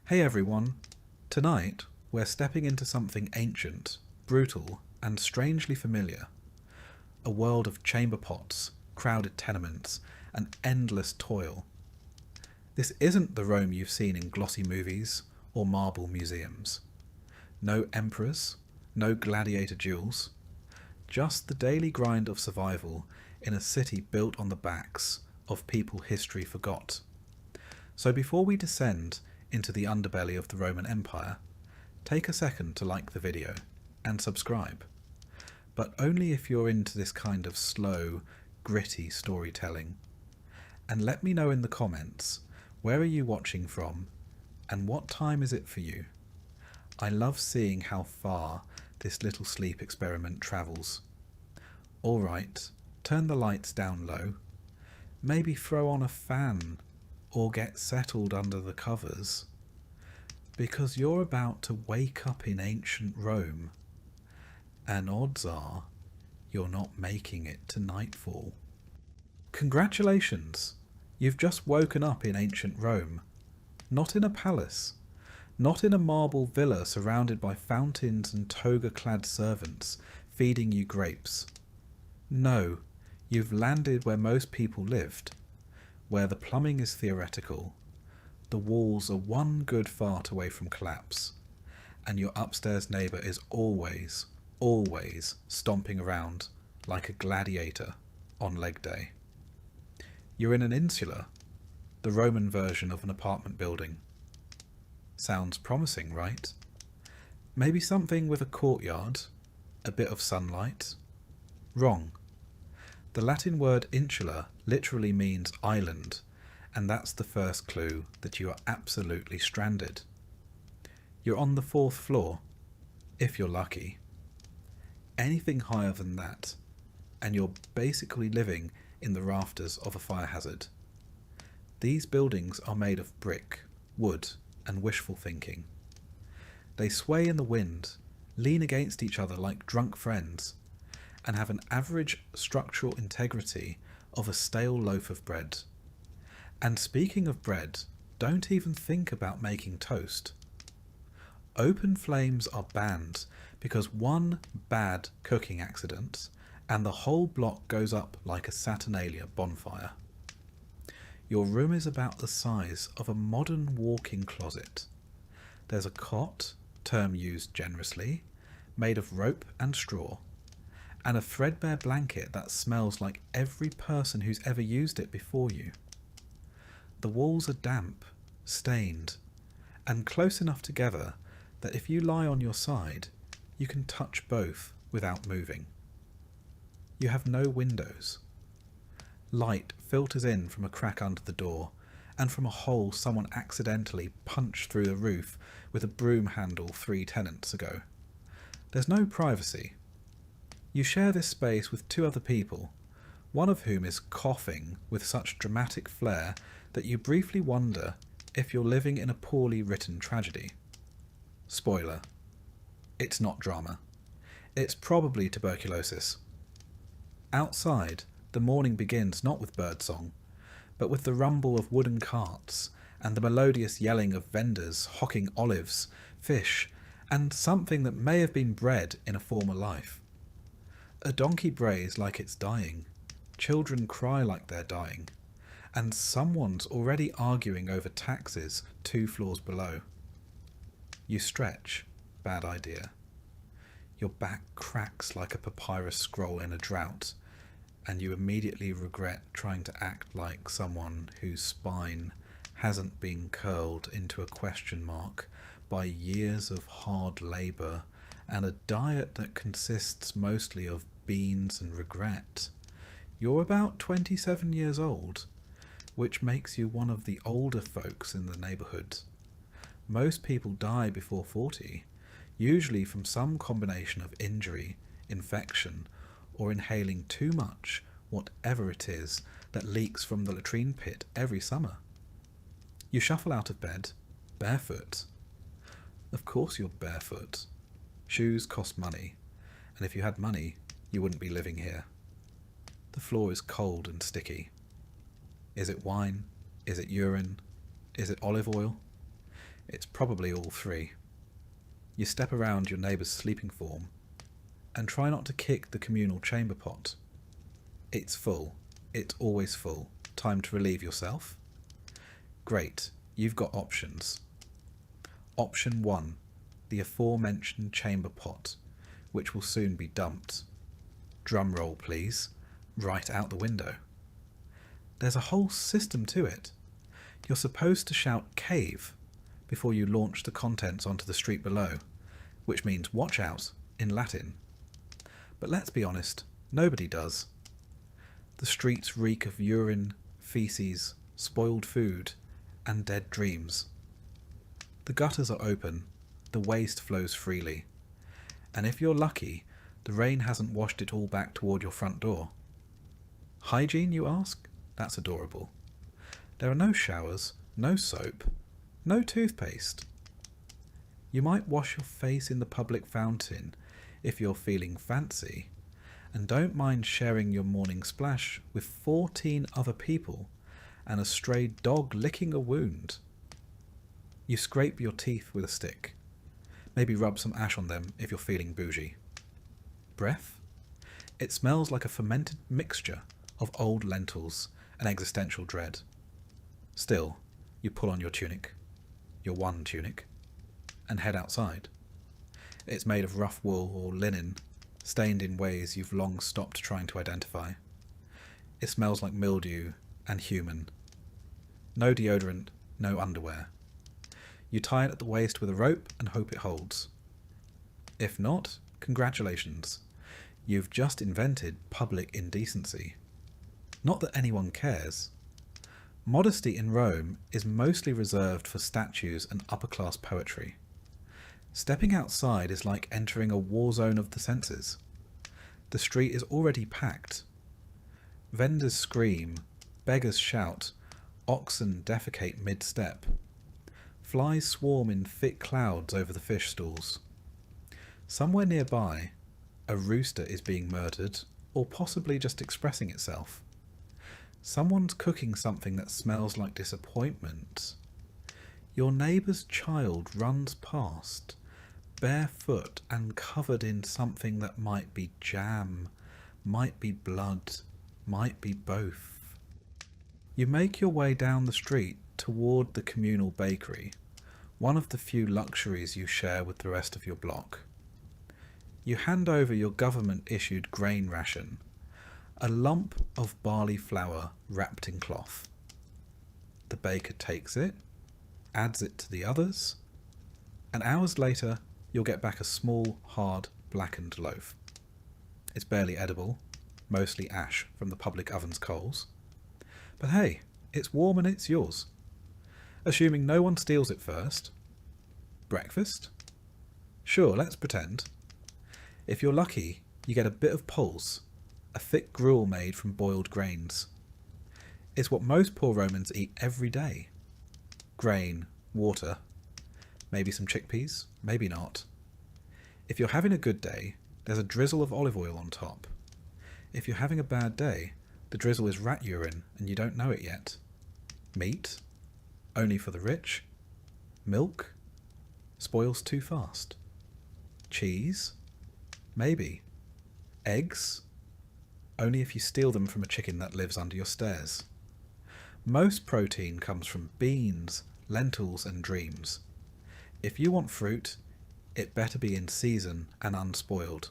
Hey everyone! Tonight we're stepping into something ancient, brutal, and strangely familiar. A world of chamber pots, crowded tenements, and endless toil. This isn't the Rome you've seen in glossy movies or marble museums. No emperors, no gladiator duels, just the daily grind of survival in a city built on the backs of people history forgot. So before we descend into the underbelly of the Roman Empire, take a second to like the video and subscribe. But only if you're into this kind of slow, gritty storytelling. And let me know in the comments, where are you watching from and what time is it for you? I love seeing how far this little sleep experiment travels. Alright, turn the lights down low. Maybe throw on a fan or get settled under the covers, because you're about to wake up in ancient Rome, and odds are you're not making it to nightfall. Congratulations! You've just woken up in ancient Rome, not in a palace, not in a marble villa surrounded by fountains and toga-clad servants feeding you grapes. No, you've landed where most people lived, where the plumbing is theoretical, the walls are one good fart away from collapse, and your upstairs neighbour is always stomping around like a gladiator on leg day. You're in an insula, the Roman version of an apartment building. Sounds promising, right? Maybe something with a courtyard, a bit of sunlight? Wrong. The Latin word insula literally means island, and that's the first clue that you are absolutely stranded. You're on the 4th floor, if you're lucky. Anything higher than that, and you're basically living in the rafters of a fire hazard. These buildings are made of brick, wood, and wishful thinking. They sway in the wind, lean against each other like drunk friends, and have an average structural integrity of a stale loaf of bread. And speaking of bread, don't even think about making toast. Open flames are banned because one bad cooking accident and the whole block goes up like a Saturnalia bonfire. Your room is about the size of a modern walk-in closet. There's a cot, term used generously, made of rope and straw, and a threadbare blanket that smells like every person who's ever used it before you. The walls are damp, stained, and close enough together that if you lie on your side, you can touch both without moving. You have no windows. Light filters in from a crack under the door, and from a hole someone accidentally punched through the roof with a broom handle 3 tenants ago. There's no privacy. You share this space with 2 other people, one of whom is coughing with such dramatic flair that you briefly wonder if you're living in a poorly written tragedy. Spoiler. It's not drama. It's probably tuberculosis. Outside, the morning begins not with birdsong, but with the rumble of wooden carts and the melodious yelling of vendors hawking olives, fish, and something that may have been bread in a former life. A donkey brays like it's dying, children cry like they're dying, and someone's already arguing over taxes 2 floors below. You stretch. Bad idea. Your back cracks like a papyrus scroll in a drought, and you immediately regret trying to act like someone whose spine hasn't been curled into a question mark by years of hard labour and a diet that consists mostly of beans and regret. You're about 27 years old, which makes you one of the older folks in the neighbourhood. Most people die before 40, usually from some combination of injury, infection, or inhaling too much whatever it is that leaks from the latrine pit every summer. You shuffle out of bed, barefoot. Of course you're barefoot. Shoes cost money, and if you had money, you wouldn't be living here. The floor is cold and sticky. Is it wine? Is it urine? Is it olive oil? It's probably all three. You step around your neighbour's sleeping form and try not to kick the communal chamber pot. It's full. It's always full. Time to relieve yourself? Great, you've got options. Option 1, the aforementioned chamber pot, which will soon be dumped. Drum roll, please. Right out the window. There's a whole system to it. You're supposed to shout "cave" before you launch the contents onto the street below, which means "watch out" in Latin. But let's be honest, nobody does. The streets reek of urine, feces, spoiled food, and dead dreams. The gutters are open, the waste flows freely, and if you're lucky, the rain hasn't washed it all back toward your front door. Hygiene, you ask? That's adorable. There are no showers, no soap, no toothpaste. You might wash your face in the public fountain if you're feeling fancy, and don't mind sharing your morning splash with 14 other people and a stray dog licking a wound. You scrape your teeth with a stick. Maybe rub some ash on them if you're feeling bougie. Breath? It smells like a fermented mixture of old lentils and existential dread. Still, you pull on your tunic, your one tunic, and head outside. It's made of rough wool or linen, stained in ways you've long stopped trying to identify. It smells like mildew and human. No deodorant, no underwear. You tie it at the waist with a rope and hope it holds. If not, congratulations. You've just invented public indecency. Not that anyone cares. Modesty in Rome is mostly reserved for statues and upper-class poetry. Stepping outside is like entering a war zone of the senses. The street is already packed. Vendors scream, beggars shout, oxen defecate mid-step. Flies swarm in thick clouds over the fish stalls. Somewhere nearby, a rooster is being murdered, or possibly just expressing itself. Someone's cooking something that smells like disappointment. Your neighbour's child runs past, barefoot and covered in something that might be jam, might be blood, might be both. You make your way down the street toward the communal bakery, one of the few luxuries you share with the rest of your block. You hand over your government-issued grain ration, a lump of barley flour wrapped in cloth. The baker takes it, adds it to the others, and hours later you'll get back a small, hard, blackened loaf. It's barely edible, mostly ash from the public oven's coals. But hey, it's warm and it's yours. Assuming no one steals it first. Breakfast? Sure, let's pretend. If you're lucky, you get a bit of pulse, a thick gruel made from boiled grains. It's what most poor Romans eat every day. Grain, water, maybe some chickpeas, maybe not. If you're having a good day, there's a drizzle of olive oil on top. If you're having a bad day, the drizzle is rat urine and you don't know it yet. Meat? Only for the rich? Milk? Spoils too fast. Cheese? Maybe. Eggs? Only if you steal them from a chicken that lives under your stairs. Most protein comes from beans, lentils and dreams. If you want fruit, it better be in season and unspoiled.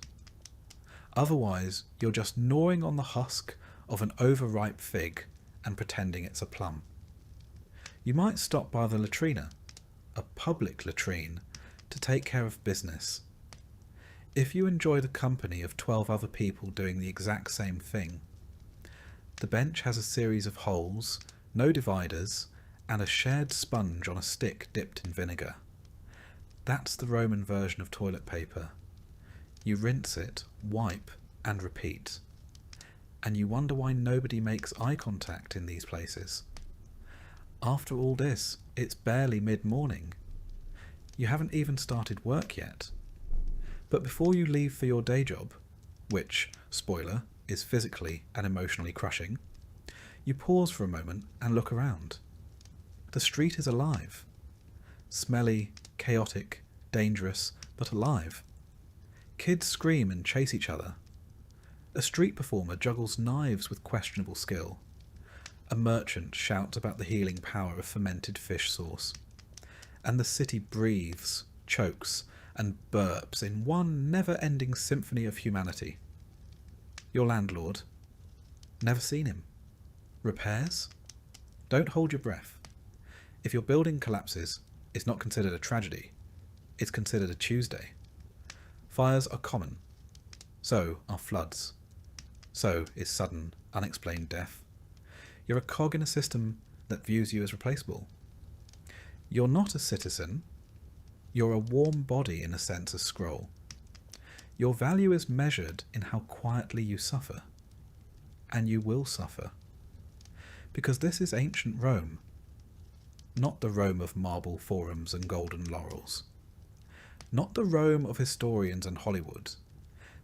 Otherwise, you're just gnawing on the husk of an overripe fig and pretending it's a plum. You might stop by the latrina, a public latrine, to take care of business. If you enjoy the company of 12 other people doing the exact same thing, the bench has a series of holes, no dividers, and a shared sponge on a stick dipped in vinegar. That's the Roman version of toilet paper. You rinse it, wipe, and repeat. And you wonder why nobody makes eye contact in these places. After all this, it's barely mid-morning. You haven't even started work yet. But before you leave for your day job, which, spoiler, is physically and emotionally crushing, you pause for a moment and look around. The street is alive. smelly, chaotic, dangerous, but alive. Kids scream and chase each other. A street performer juggles knives with questionable skill. A merchant shouts about the healing power of fermented fish sauce. And the city breathes, chokes, and burps in one never-ending symphony of humanity. Your landlord. Never seen him. Repairs? Don't hold your breath. If your building collapses, it's not considered a tragedy. It's considered a Tuesday. Fires are common. So are floods. So is sudden, unexplained death. You're a cog in a system that views you as replaceable. You're not a citizen. You're a warm body in a census scroll. Your value is measured in how quietly you suffer. And you will suffer. Because this is ancient Rome. Not the Rome of marble forums and golden laurels. Not the Rome of historians and Hollywood.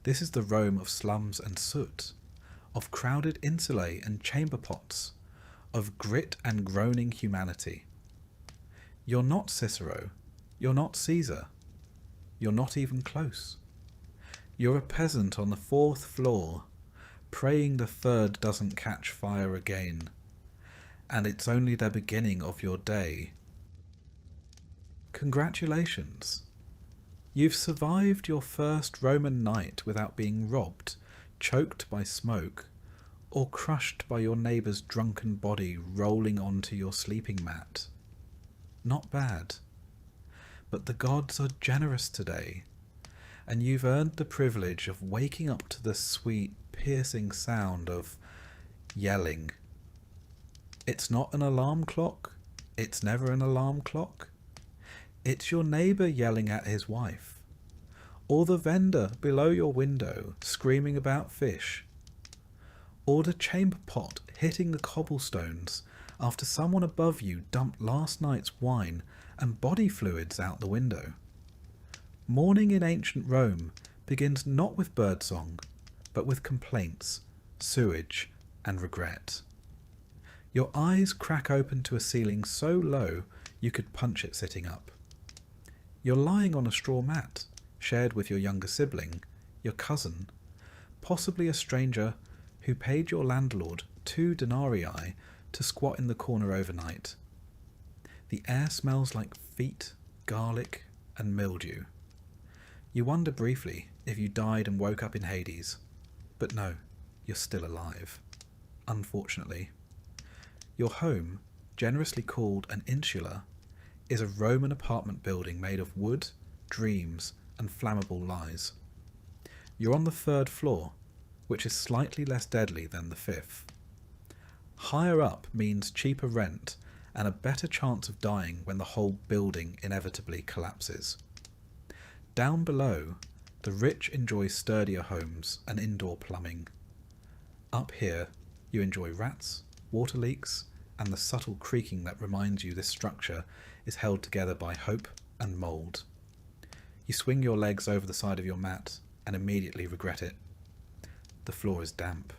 This is the Rome of slums and soot, of crowded insulae and chamber pots, of grit and groaning humanity. You're not Cicero. You're not Caesar. You're not even close. You're a peasant on the 4th floor, praying the 3rd doesn't catch fire again. And it's only the beginning of your day. Congratulations. You've survived your first Roman night without being robbed, choked by smoke, or crushed by your neighbour's drunken body rolling onto your sleeping mat. Not bad. But the gods are generous today, and you've earned the privilege of waking up to the sweet, piercing sound of yelling. It's not an alarm clock. It's never an alarm clock. It's your neighbour yelling at his wife, or the vendor below your window screaming about fish, or the chamber pot hitting the cobblestones after someone above you dumped last night's wine and body fluids out the window. Morning in ancient Rome begins not with birdsong, but with complaints, sewage, and regret. Your eyes crack open to a ceiling so low you could punch it sitting up. You're lying on a straw mat, shared with your younger sibling, your cousin, possibly a stranger who paid your landlord 2 denarii to squat in the corner overnight. The air smells like feet, garlic, and mildew. You wonder briefly if you died and woke up in Hades, but no, you're still alive. Unfortunately. Your home, generously called an insula, is a Roman apartment building made of wood, dreams, and flammable lies. You're on the 3rd floor, which is slightly less deadly than the 5th. Higher up means cheaper rent and a better chance of dying when the whole building inevitably collapses. Down below, the rich enjoy sturdier homes and indoor plumbing. Up here, you enjoy rats, water leaks, and the subtle creaking that reminds you this structure is held together by hope and mould. You swing your legs over the side of your mat and immediately regret it. The floor is damp.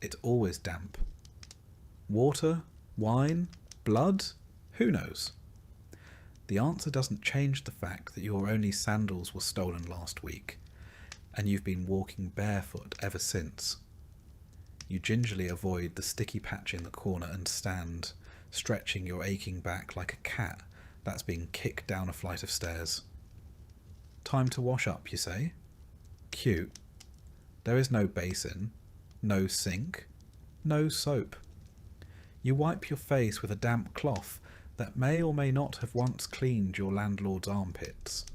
It's always damp. Water? Wine? Blood? Who knows? The answer doesn't change the fact that your only sandals were stolen last week, and you've been walking barefoot ever since. You gingerly avoid the sticky patch in the corner and stand, stretching your aching back like a cat that's been kicked down a flight of stairs. Time to wash up, you say? Cute. There is no basin, no sink, no soap. You wipe your face with a damp cloth that may or may not have once cleaned your landlord's armpits.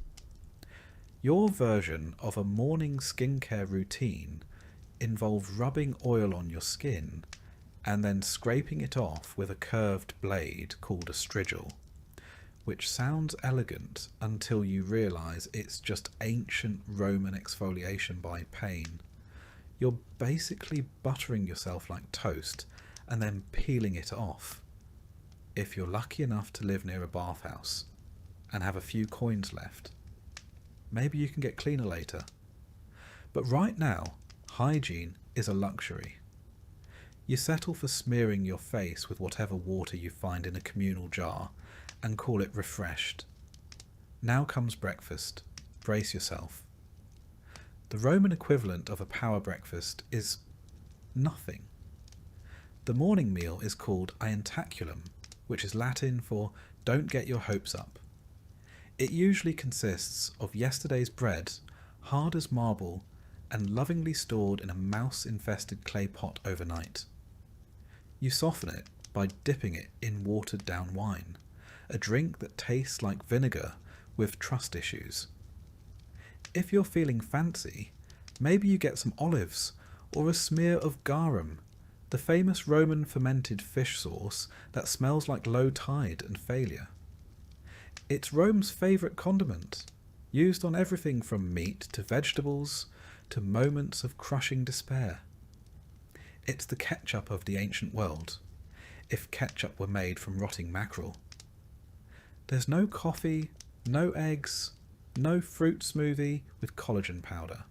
Your version of a morning skincare routine involves rubbing oil on your skin and then scraping it off with a curved blade called a strigil, which sounds elegant until you realise it's just ancient Roman exfoliation by pain. You're basically buttering yourself like toast and then peeling it off. If you're lucky enough to live near a bathhouse and have a few coins left, maybe you can get cleaner later. But right now, hygiene is a luxury. You settle for smearing your face with whatever water you find in a communal jar and call it refreshed. Now comes breakfast. Brace yourself. The Roman equivalent of a power breakfast is nothing. The morning meal is called ientaculum, which is Latin for don't get your hopes up. It usually consists of yesterday's bread, hard as marble, and lovingly stored in a mouse-infested clay pot overnight. You soften it by dipping it in watered-down wine, a drink that tastes like vinegar with trust issues. If you're feeling fancy, maybe you get some olives or a smear of garum, the famous Roman fermented fish sauce that smells like low tide and failure. It's Rome's favourite condiment, used on everything from meat to vegetables to moments of crushing despair. It's the ketchup of the ancient world, if ketchup were made from rotting mackerel. There's no coffee, no eggs, no fruit smoothie with collagen powder.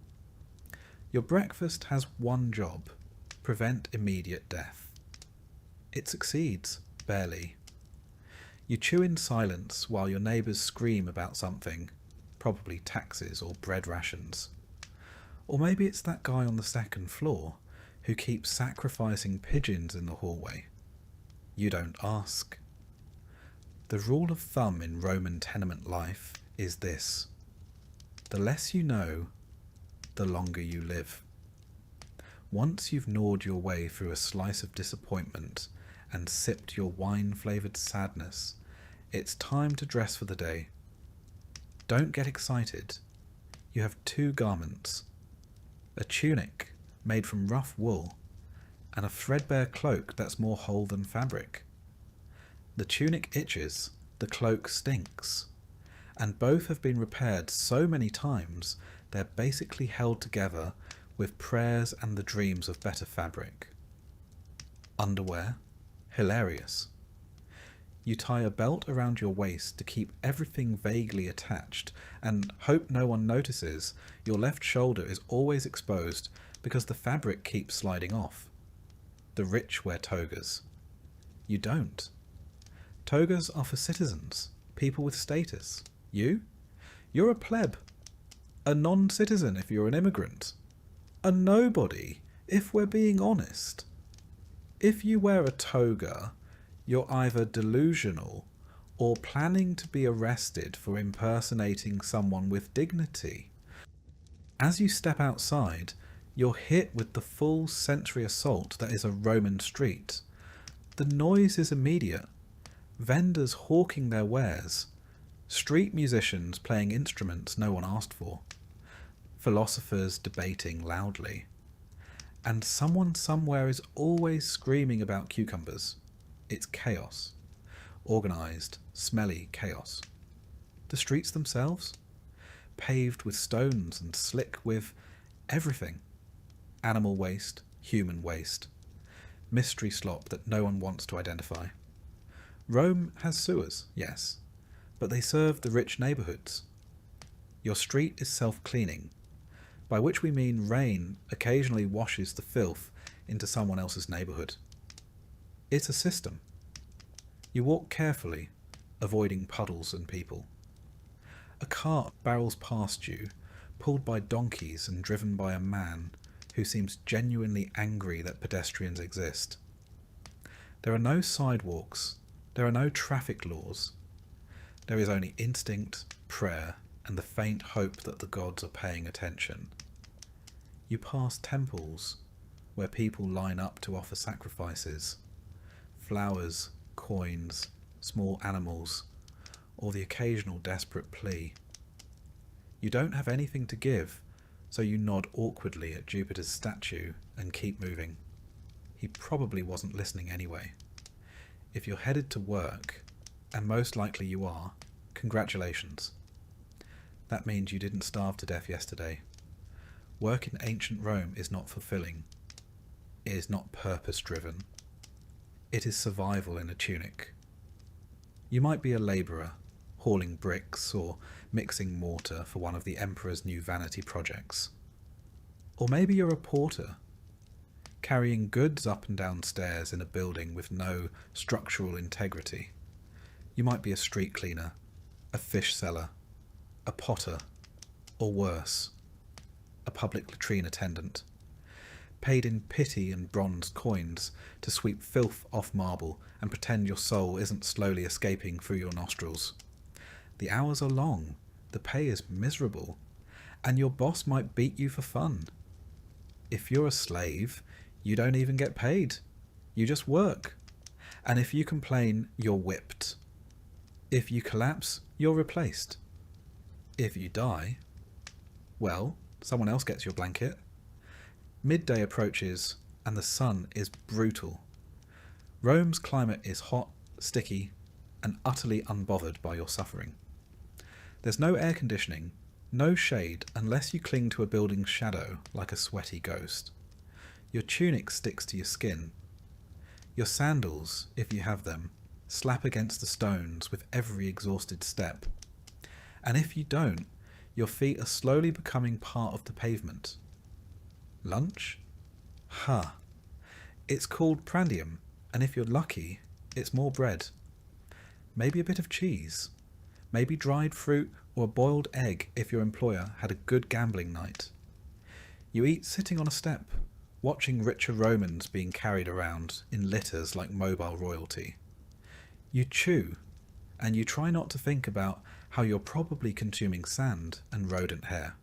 Your breakfast has one job: prevent immediate death. It succeeds, barely. You chew in silence while your neighbours scream about something, probably taxes or bread rations. Or maybe it's that guy on the second floor who keeps sacrificing pigeons in the hallway. You don't ask. The rule of thumb in Roman tenement life is this: the less you know, the longer you live. Once you've gnawed your way through a slice of disappointment and sipped your wine-flavoured sadness, it's time to dress for the day. Don't get excited. You have two garments: a tunic made from rough wool and a threadbare cloak that's more whole than fabric. The tunic itches, the cloak stinks, and both have been repaired so many times they're basically held together with prayers and the dreams of better fabric. Underwear? Hilarious. You tie a belt around your waist to keep everything vaguely attached and hope no one notices your left shoulder is always exposed because the fabric keeps sliding off. The rich wear togas. You don't. Togas are for citizens, people with status. You? You're a pleb. A non-citizen if you're an immigrant. A nobody, if we're being honest. If you wear a toga, you're either delusional or planning to be arrested for impersonating someone with dignity. As you step outside, you're hit with the full sensory assault that is a Roman street. The noise is immediate. Vendors hawking their wares. Street musicians playing instruments no one asked for. Philosophers debating loudly. And someone somewhere is always screaming about cucumbers. It's chaos. Organised, smelly chaos. The streets themselves? Paved with stones and slick with everything. Animal waste, human waste. Mystery slop that no one wants to identify. Rome has sewers, yes, but they serve the rich neighbourhoods. Your street is self-cleaning, by which we mean rain occasionally washes the filth into someone else's neighbourhood. It's a system. You walk carefully, avoiding puddles and people. A cart barrels past you, pulled by donkeys and driven by a man who seems genuinely angry that pedestrians exist. There are no sidewalks, there are no traffic laws. There is only instinct, prayer, and the faint hope that the gods are paying attention. You pass temples where people line up to offer sacrifices. Flowers, coins, small animals, or the occasional desperate plea. You don't have anything to give, so you nod awkwardly at Jupiter's statue and keep moving. He probably wasn't listening anyway. If you're headed to work, and most likely you are, congratulations. That means you didn't starve to death yesterday. Work in ancient Rome is not fulfilling. It is not purpose-driven. It is survival in a tunic. You might be a labourer, hauling bricks or mixing mortar for one of the emperor's new vanity projects. Or maybe you're a porter, carrying goods up and down stairs in a building with no structural integrity. You might be a street cleaner, a fish seller, a potter, or worse, a public latrine attendant, paid in pity and bronze coins to sweep filth off marble and pretend your soul isn't slowly escaping through your nostrils. The hours are long, the pay is miserable, and your boss might beat you for fun. If you're a slave, you don't even get paid. You just work. And if you complain, you're whipped. If you collapse, you're replaced. If you die, well, someone else gets your blanket. Midday approaches, and the sun is brutal. Rome's climate is hot, sticky, and utterly unbothered by your suffering. There's no air conditioning, no shade unless you cling to a building's shadow like a sweaty ghost. Your tunic sticks to your skin. Your sandals, if you have them, slap against the stones with every exhausted step. And if you don't, your feet are slowly becoming part of the pavement. Lunch? It's called prandium, and if you're lucky, it's more bread. Maybe a bit of cheese. Maybe dried fruit or a boiled egg if your employer had a good gambling night. You eat sitting on a step, watching richer Romans being carried around in litters like mobile royalty. You chew, and you try not to think about how you're probably consuming sand and rodent hair.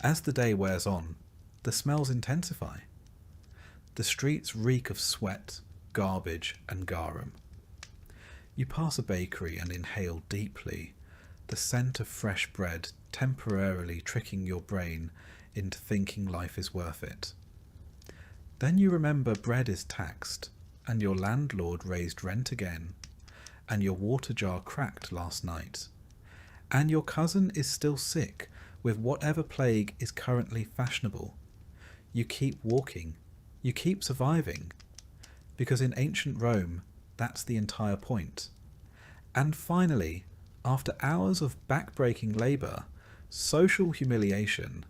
As the day wears on, the smells intensify. The streets reek of sweat, garbage, and garum. You pass a bakery and inhale deeply, the scent of fresh bread temporarily tricking your brain into thinking life is worth it. Then you remember bread is taxed, and your landlord raised rent again, and your water jar cracked last night, and your cousin is still sick with whatever plague is currently fashionable. You keep walking, you keep surviving, because in ancient Rome, that's the entire point. And finally, after hours of back-breaking labour, social humiliation,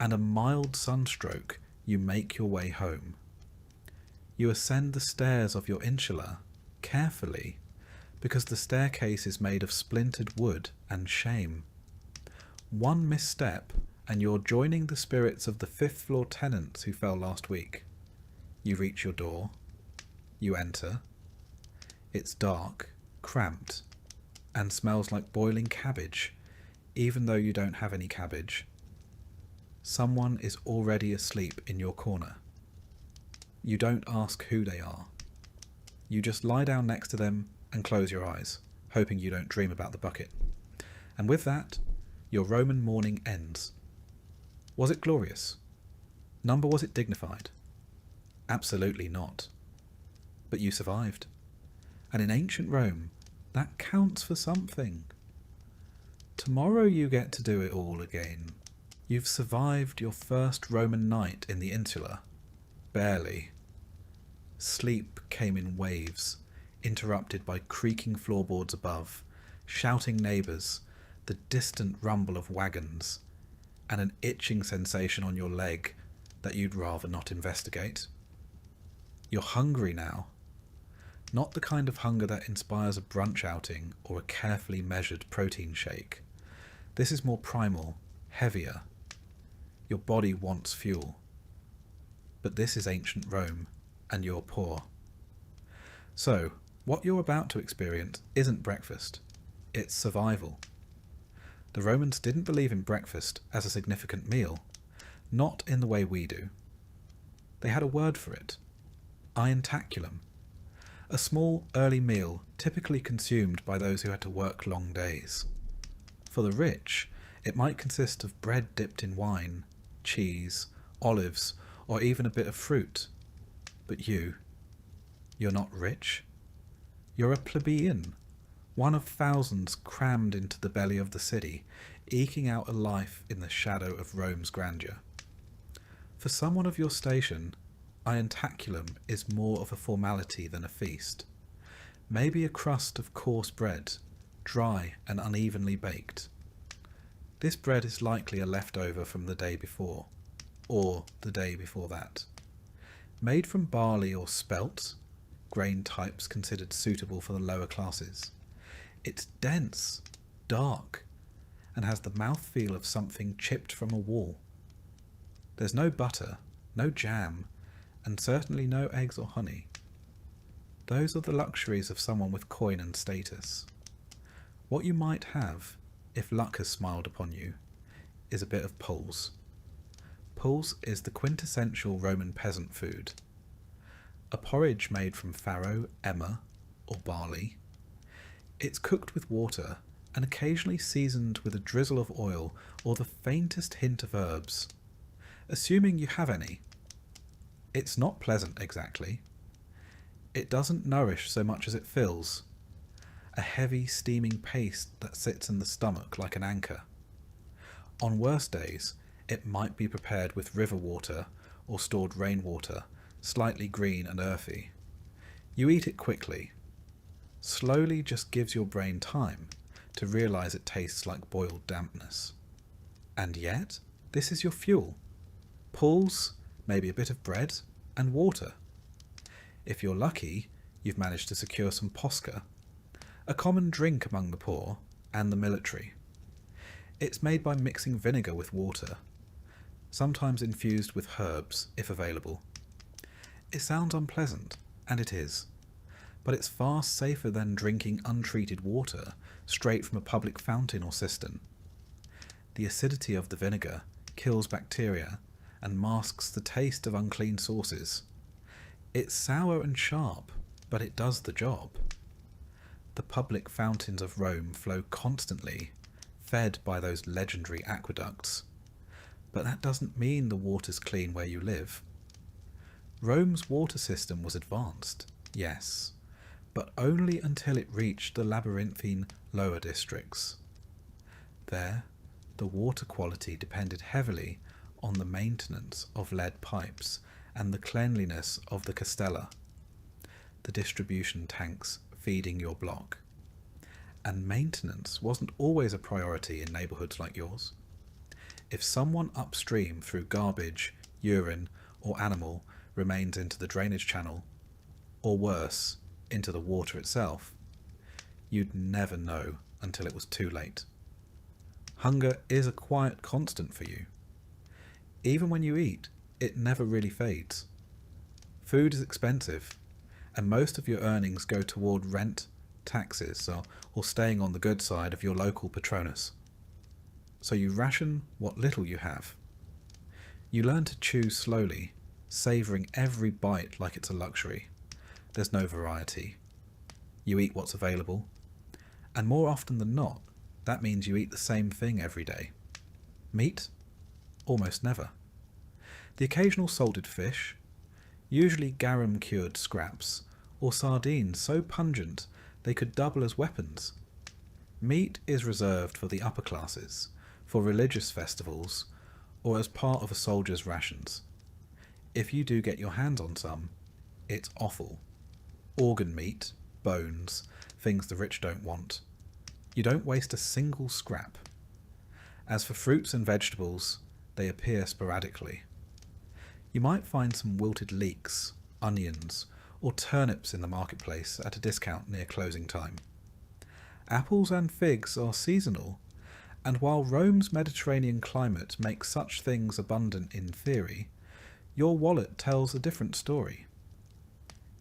and a mild sunstroke, you make your way home. You ascend the stairs of your insula carefully, because the staircase is made of splintered wood and shame. One misstep, and you're joining the spirits of the fifth-floor tenants who fell last week. You reach your door. You enter. It's dark, cramped, and smells like boiling cabbage, even though you don't have any cabbage. Someone is already asleep in your corner. You don't ask who they are. You just lie down next to them and close your eyes, hoping you don't dream about the bucket. And with that, your Roman morning ends. Was it glorious? Number, was it dignified? Absolutely not. But you survived. And in ancient Rome, that counts for something. Tomorrow you get to do it all again. You've survived your first Roman night in the insula. Barely. Sleep came in waves, interrupted by creaking floorboards above, shouting neighbours, the distant rumble of wagons, and an itching sensation on your leg that you'd rather not investigate. You're hungry now. Not the kind of hunger that inspires a brunch outing or a carefully measured protein shake. This is more primal, heavier. Your body wants fuel. But this is ancient Rome, and you're poor. So, what you're about to experience isn't breakfast. It's survival. The Romans didn't believe in breakfast as a significant meal, not in the way we do. They had a word for it. Ientaculum. A small, early meal typically consumed by those who had to work long days. For the rich, it might consist of bread dipped in wine, cheese, olives, or even a bit of fruit. But you're not rich. You're a plebeian, one of thousands crammed into the belly of the city, eking out a life in the shadow of Rome's grandeur. For someone of your station, Ientaculum is more of a formality than a feast. Maybe a crust of coarse bread, dry and unevenly baked. This bread is likely a leftover from the day before, or the day before that. Made from barley or spelt, grain types considered suitable for the lower classes. It's dense, dark, and has the mouthfeel of something chipped from a wall. There's no butter, no jam, and certainly no eggs or honey. Those are the luxuries of someone with coin and status. What you might have, if luck has smiled upon you, is a bit of pulse. Pulse is the quintessential Roman peasant food. A porridge made from farro, emmer, or barley. It's cooked with water and occasionally seasoned with a drizzle of oil or the faintest hint of herbs, assuming you have any. It's not pleasant exactly. It doesn't nourish so much as it fills. A heavy, steaming paste that sits in the stomach like an anchor. On worse days, it might be prepared with river water or stored rainwater, slightly green and earthy. You eat it quickly. Slowly just gives your brain time to realise it tastes like boiled dampness. And yet, this is your fuel. Pulse, maybe a bit of bread, and water. If you're lucky, you've managed to secure some posca, a common drink among the poor and the military. It's made by mixing vinegar with water, sometimes infused with herbs if available. It sounds unpleasant, and it is, but it's far safer than drinking untreated water straight from a public fountain or cistern. The acidity of the vinegar kills bacteria and masks the taste of unclean sources. It's sour and sharp, but it does the job. The public fountains of Rome flow constantly, fed by those legendary aqueducts. But that doesn't mean the water's clean where you live. Rome's water system was advanced, yes, but only until it reached the labyrinthine lower districts. There, the water quality depended heavily on the maintenance of lead pipes and the cleanliness of the castella, the distribution tanks feeding your block. And maintenance wasn't always a priority in neighbourhoods like yours. If someone upstream threw garbage, urine, or animal remains into the drainage channel, or worse, into the water itself, you'd never know until it was too late. Hunger is a quiet constant for you. Even when you eat, it never really fades. Food is expensive, and most of your earnings go toward rent, taxes, or staying on the good side of your local Patronus. So you ration what little you have. You learn to chew slowly, savouring every bite like it's a luxury. There's no variety. You eat what's available, and more often than not, that means you eat the same thing every day. Meat? Almost never. The occasional salted fish, usually garum-cured scraps, or sardines so pungent they could double as weapons. Meat is reserved for the upper classes, for religious festivals, or as part of a soldier's rations. If you do get your hands on some, it's offal. Organ meat, bones, things the rich don't want. You don't waste a single scrap. As for fruits and vegetables, they appear sporadically. You might find some wilted leeks, onions, or turnips in the marketplace at a discount near closing time. Apples and figs are seasonal, and while Rome's Mediterranean climate makes such things abundant in theory, your wallet tells a different story.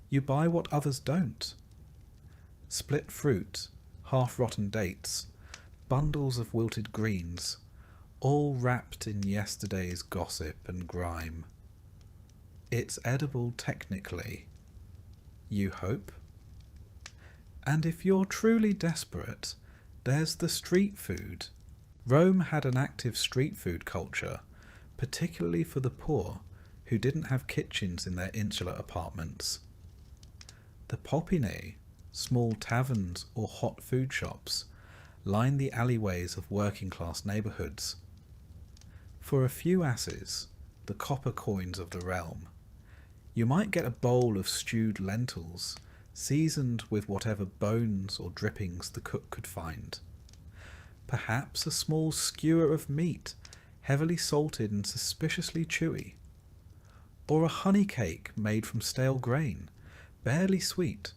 You buy what others don't. Split fruit, half-rotten dates, bundles of wilted greens, all wrapped in yesterday's gossip and grime. It's edible technically. You hope? And if you're truly desperate, there's the street food. Rome had an active street food culture, particularly for the poor who didn't have kitchens in their insular apartments. The popinae, small taverns or hot food shops, line the alleyways of working-class neighbourhoods. For a few asses, the copper coins of the realm, you might get a bowl of stewed lentils, seasoned with whatever bones or drippings the cook could find. Perhaps a small skewer of meat, heavily salted and suspiciously chewy. Or a honey cake made from stale grain, barely sweet,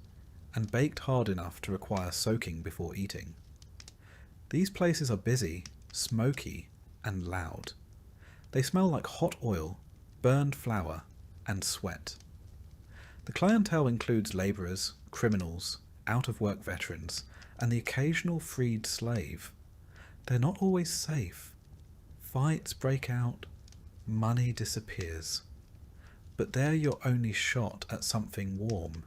and baked hard enough to require soaking before eating. These places are busy, smoky, and loud. They smell like hot oil, burned flour, and sweat. The clientele includes labourers, criminals, out-of-work veterans, and the occasional freed slave. They're not always safe. Fights break out, money disappears. But they're your only shot at something warm,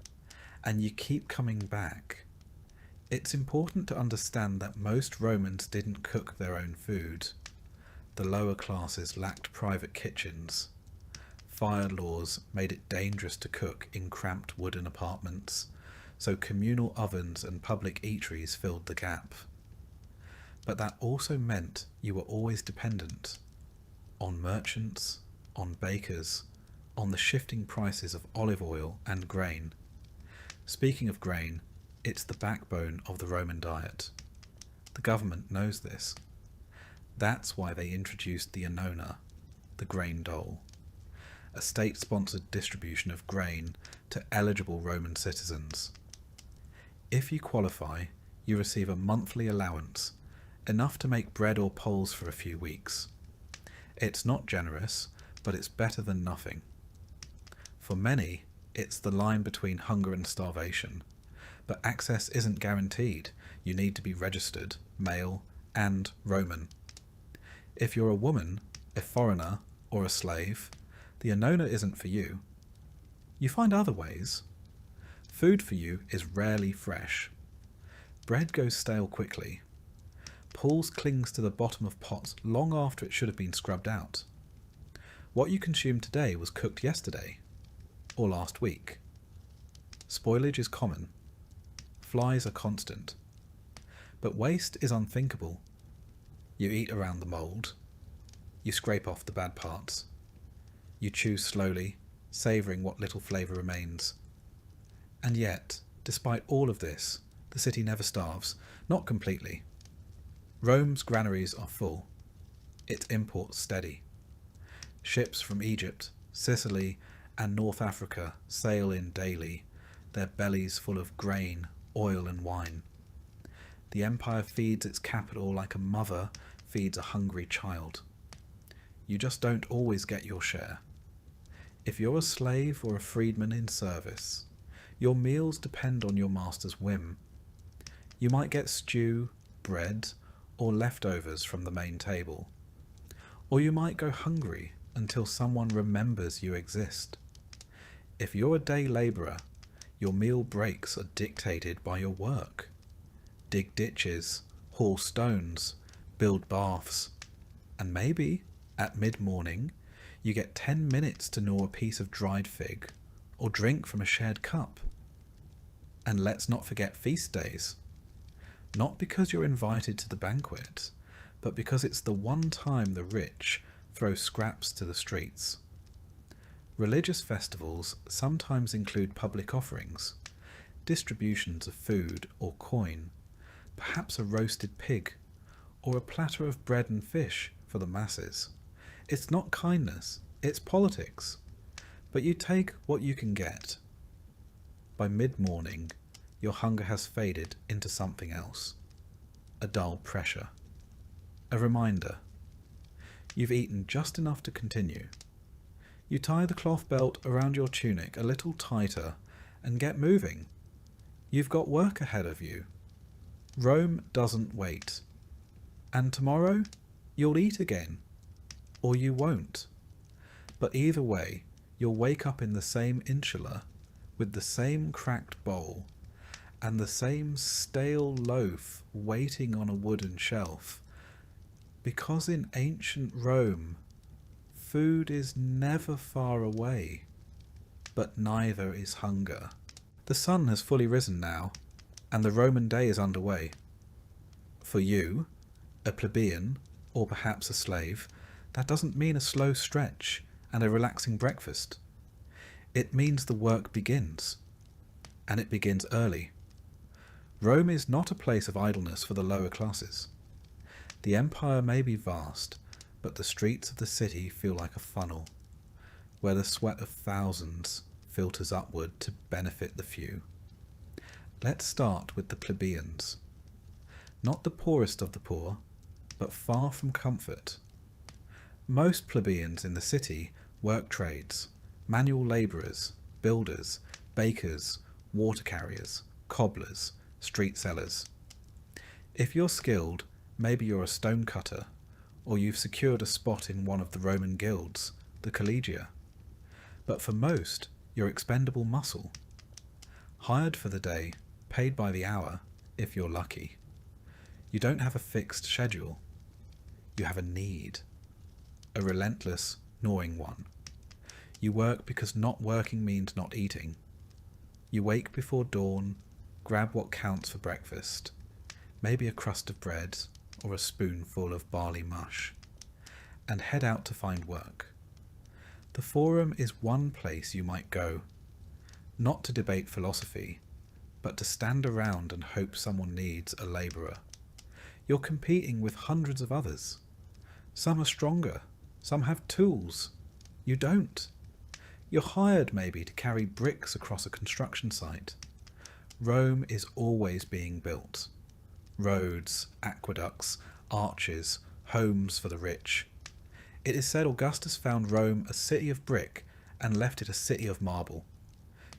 and you keep coming back. It's important to understand that most Romans didn't cook their own food. The lower classes lacked private kitchens. Fire laws made it dangerous to cook in cramped wooden apartments, so communal ovens and public eateries filled the gap. But that also meant you were always dependent on merchants, on bakers, on the shifting prices of olive oil and grain. Speaking of grain, it's the backbone of the Roman diet. The government knows this. That's why they introduced the annona, the grain dole, a state-sponsored distribution of grain to eligible Roman citizens. If you qualify, you receive a monthly allowance, enough to make bread or poles for a few weeks. It's not generous, but it's better than nothing. For many, it's the line between hunger and starvation, but access isn't guaranteed. You need to be registered, male, and Roman. If you're a woman, a foreigner, or a slave, the annona isn't for you. You find other ways. Food for you is rarely fresh. Bread goes stale quickly. Pools clings to the bottom of pots long after it should have been scrubbed out. What you consumed today was cooked yesterday, or last week. Spoilage is common. Flies are constant. But waste is unthinkable. You eat around the mould. You scrape off the bad parts. You chew slowly, savouring what little flavour remains. And yet, despite all of this, the city never starves, not completely. Rome's granaries are full. Its imports steady. Ships from Egypt, Sicily, and North Africa sail in daily, their bellies full of grain, oil, and wine. The empire feeds its capital like a mother feeds a hungry child. You just don't always get your share. If you're a slave or a freedman in service, your meals depend on your master's whim. You might get stew, bread, or leftovers from the main table. Or you might go hungry until someone remembers you exist. If you're a day labourer, your meal breaks are dictated by your work. Dig ditches, haul stones, build baths, and maybe, at mid-morning, you get 10 minutes to gnaw a piece of dried fig, or drink from a shared cup. And let's not forget feast days. Not because you're invited to the banquet, but because it's the one time the rich throw scraps to the streets. Religious festivals sometimes include public offerings, distributions of food or coin, perhaps a roasted pig, or a platter of bread and fish for the masses. It's not kindness, it's politics. But you take what you can get. By mid-morning, your hunger has faded into something else. A dull pressure. A reminder. You've eaten just enough to continue. You tie the cloth belt around your tunic a little tighter and get moving. You've got work ahead of you. Rome doesn't wait. And tomorrow, you'll eat again. Or you won't. But either way, you'll wake up in the same insula, with the same cracked bowl, and the same stale loaf waiting on a wooden shelf. Because in ancient Rome, food is never far away, but neither is hunger. The sun has fully risen now, and the Roman day is underway. For you, a plebeian, or perhaps a slave, that doesn't mean a slow stretch and a relaxing breakfast. It means the work begins, and it begins early. Rome is not a place of idleness for the lower classes. The empire may be vast, but the streets of the city feel like a funnel, where the sweat of thousands filters upward to benefit the few. Let's start with the plebeians. Not the poorest of the poor, but far from comfort. Most plebeians in the city work trades, manual labourers, builders, bakers, water carriers, cobblers, street sellers. If you're skilled, maybe you're a stone cutter, or you've secured a spot in one of the Roman guilds, the collegia. But for most, you're expendable muscle. Hired for the day, paid by the hour, if you're lucky. You don't have a fixed schedule. You have a need. A relentless, gnawing one. You work because not working means not eating. You wake before dawn, grab what counts for breakfast, maybe a crust of bread or a spoonful of barley mush, and head out to find work. The Forum is one place you might go, not to debate philosophy, but to stand around and hope someone needs a labourer. You're competing with hundreds of others. Some are stronger, some have tools. You don't. You're hired maybe to carry bricks across a construction site. Rome is always being built. Roads, aqueducts, arches, homes for the rich. It is said Augustus found Rome a city of brick and left it a city of marble.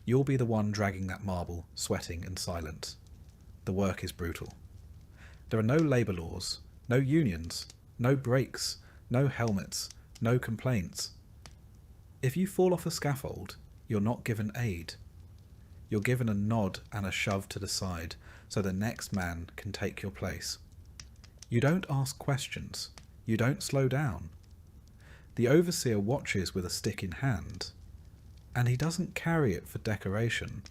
You'll be the one dragging that marble, sweating and silent. The work is brutal. There are no labour laws, no unions, no breaks, no helmets, no complaints. If you fall off a scaffold, you're not given aid. You're given a nod and a shove to the side so the next man can take your place. You don't ask questions. You don't slow down. The overseer watches with a stick in hand, and he doesn't carry it for decoration.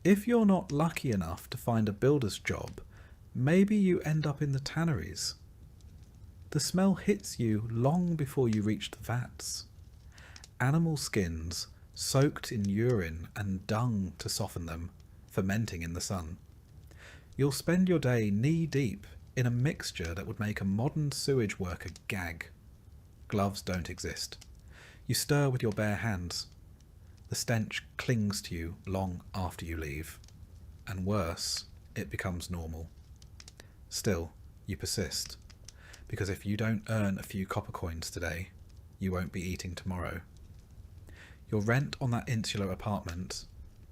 If you're not lucky enough to find a builder's job, maybe you end up in the tanneries. The smell hits you long before you reach the vats. Animal skins, soaked in urine and dung to soften them, fermenting in the sun. You'll spend your day knee-deep in a mixture that would make a modern sewage worker gag. Gloves don't exist. You stir with your bare hands. The stench clings to you long after you leave. And worse, it becomes normal. Still, you persist. Because if you don't earn a few copper coins today, you won't be eating tomorrow. Your rent on that insular apartment,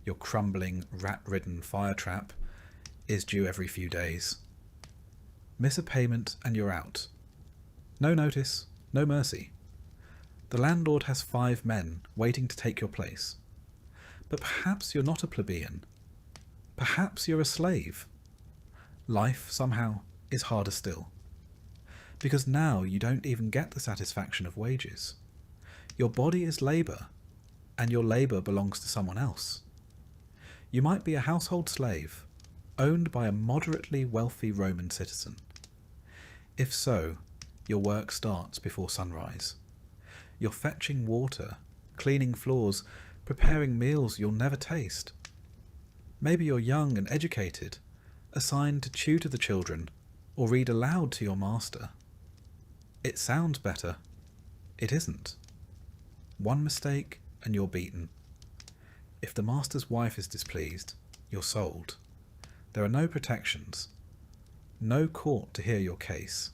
your crumbling, rat-ridden fire trap, is due every few days. Miss a payment and you're out. No notice, no mercy. The landlord has 5 men waiting to take your place. But perhaps you're not a plebeian. Perhaps you're a slave. Life, somehow, is harder still. Because now you don't even get the satisfaction of wages. Your body is labour, and your labour belongs to someone else. You might be a household slave, owned by a moderately wealthy Roman citizen. If so, your work starts before sunrise. You're fetching water, cleaning floors, preparing meals you'll never taste. Maybe you're young and educated, assigned to tutor the children or read aloud to your master. It sounds better. It isn't. One mistake and you're beaten. If the master's wife is displeased, you're sold. There are no protections. No court to hear your case.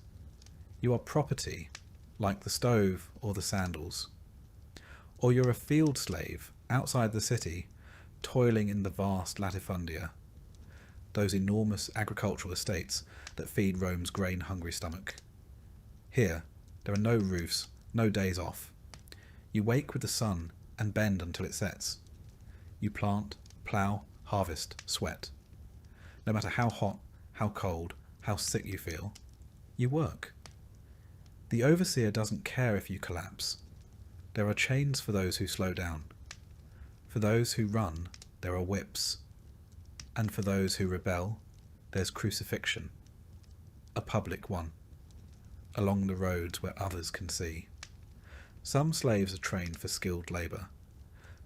You are property, like the stove or the sandals. Or you're a field slave outside the city, toiling in the vast latifundia, those enormous agricultural estates that feed Rome's grain-hungry stomach. Here, there are no roofs, no days off. You wake with the sun and bend until it sets. You plant, plough, harvest, sweat. No matter how hot, how cold, how sick you feel, you work. The overseer doesn't care if you collapse. There are chains for those who slow down. For those who run, there are whips. And for those who rebel, there's crucifixion. A public one. Along the roads where others can see. Some slaves are trained for skilled labour.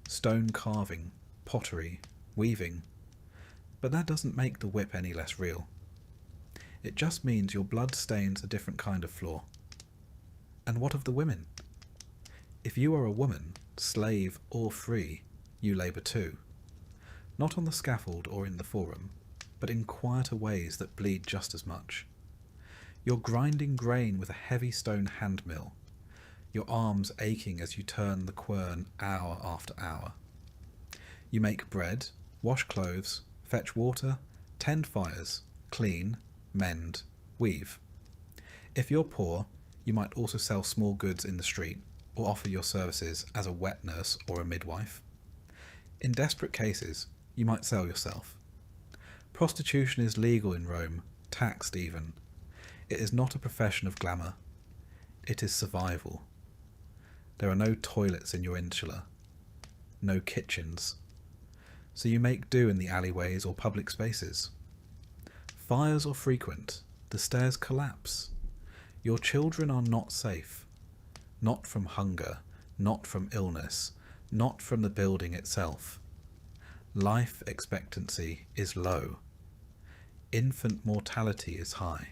Stone carving, pottery, weaving. But that doesn't make the whip any less real. It just means your blood stains a different kind of floor. And what of the women? If you are a woman, slave or free, you labour too. Not on the scaffold or in the forum, but in quieter ways that bleed just as much. You're grinding grain with a heavy stone hand mill, your arms aching as you turn the quern hour after hour. You make bread, wash clothes, fetch water, tend fires, clean, mend, weave. If you're poor, you might also sell small goods in the street or offer your services as a wet nurse or a midwife. In desperate cases, you might sell yourself. Prostitution is legal in Rome, taxed even. It is not a profession of glamour. It is survival. There are no toilets in your insula, no kitchens. So you make do in the alleyways or public spaces. Fires are frequent, the stairs collapse. Your children are not safe. Not from hunger, not from illness, not from the building itself. Life expectancy is low. Infant mortality is high.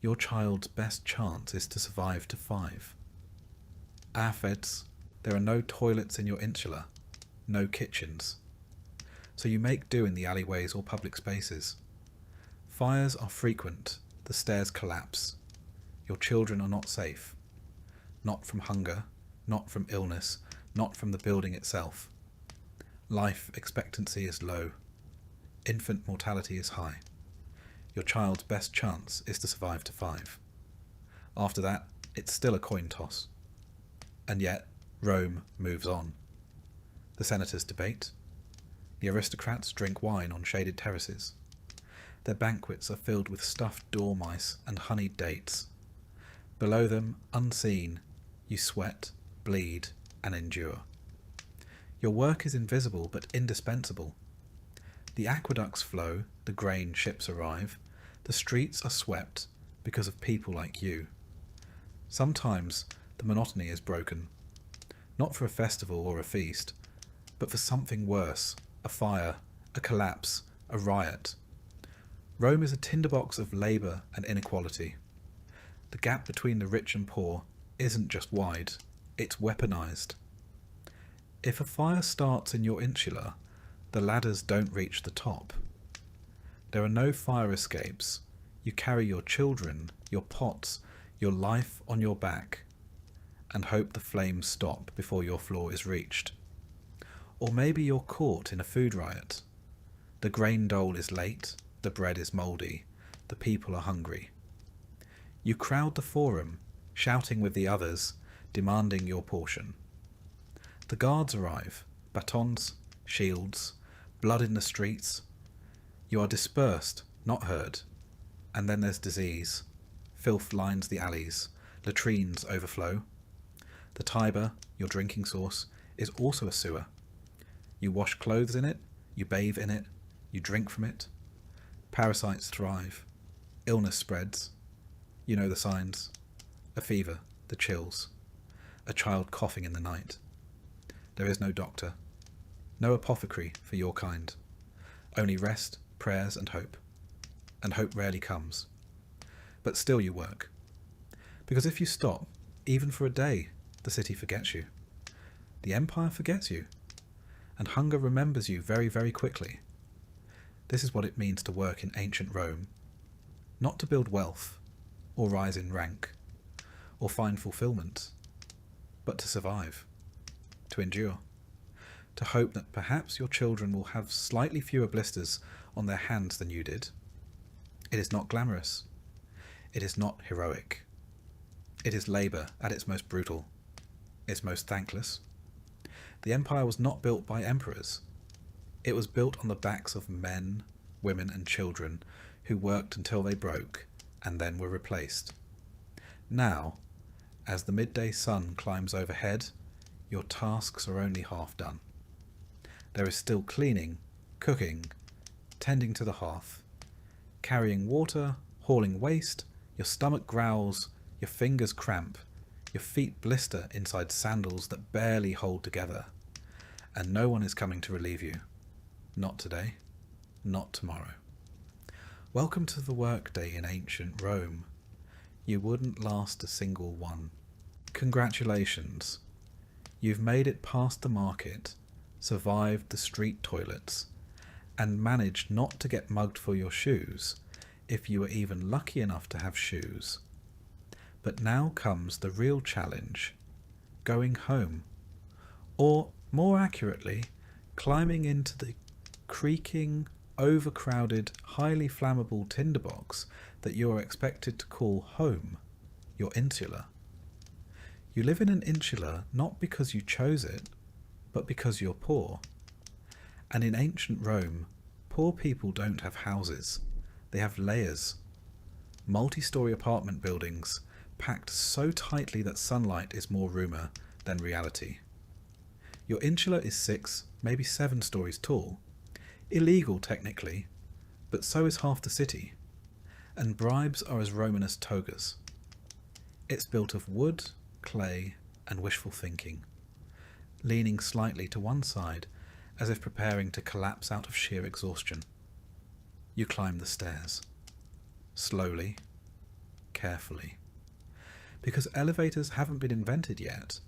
Your child's best chance is to survive to 5. Feds, there are no toilets in your insula, no kitchens. So you make do in the alleyways or public spaces. Fires are frequent, the stairs collapse. Your children are not safe. Not from hunger, not from illness, not from the building itself. Life expectancy is low. Infant mortality is high. Your child's best chance is to survive to 5. After that, it's still a coin toss. And yet, Rome moves on. The senators debate. The aristocrats drink wine on shaded terraces. Their banquets are filled with stuffed dormice and honeyed dates. Below them, unseen, you sweat, bleed, and endure. Your work is invisible but indispensable. The aqueducts flow, the grain ships arrive, the streets are swept because of people like you. Sometimes the monotony is broken, not for a festival or a feast, but for something worse, a fire, a collapse, a riot. Rome is a tinderbox of labour and inequality. The gap between the rich and poor isn't just wide, it's weaponised. If a fire starts in your insula, the ladders don't reach the top. There are no fire escapes. You carry your children, your pots, your life on your back, and hope the flames stop before your floor is reached. Or maybe you're caught in a food riot. The grain dole is late, the bread is mouldy, the people are hungry. You crowd the forum, shouting with the others, demanding your portion. The guards arrive, batons, shields, blood in the streets. You are dispersed, not heard. And then there's disease. Filth lines the alleys, latrines overflow. The Tiber, your drinking source, is also a sewer. You wash clothes in it, you bathe in it, you drink from it. Parasites thrive. Illness spreads. You know the signs. A fever, the chills. A child coughing in the night. There is no doctor. No apothecary for your kind. Only rest, prayers and hope. And hope rarely comes. But still you work. Because if you stop, even for a day, the city forgets you. The empire forgets you. And hunger remembers you very, very quickly. This is what it means to work in ancient Rome. Not to build wealth, or rise in rank, or find fulfillment, but to survive, to endure, to hope that perhaps your children will have slightly fewer blisters on their hands than you did. It is not glamorous. It is not heroic. It is labour at its most brutal, its most thankless. The empire was not built by emperors. It was built on the backs of men, women and children who worked until they broke and then were replaced. Now, as the midday sun climbs overhead, your tasks are only half done. There is still cleaning, cooking, tending to the hearth, carrying water, hauling waste, your stomach growls, your fingers cramp, your feet blister inside sandals that barely hold together, and no one is coming to relieve you. Not today, not tomorrow. Welcome to the workday in ancient Rome. You wouldn't last a single one. Congratulations. You've made it past the market, survived the street toilets, and managed not to get mugged for your shoes, if you were even lucky enough to have shoes. But now comes the real challenge: going home. Or, more accurately, climbing into the creaking, overcrowded, highly flammable tinderbox that you are expected to call home, your insula. You live in an insula not because you chose it, but because you're poor. And in ancient Rome, poor people don't have houses, they have layers. Multi-story apartment buildings packed so tightly that sunlight is more rumour than reality. Your insula is 6, maybe 7 stories tall. Illegal technically, but so is half the city. And bribes are as Roman as togas. It's built of wood, clay, and wishful thinking, leaning slightly to one side as if preparing to collapse out of sheer exhaustion. You climb the stairs. Slowly, carefully. Because elevators haven't been invented yet,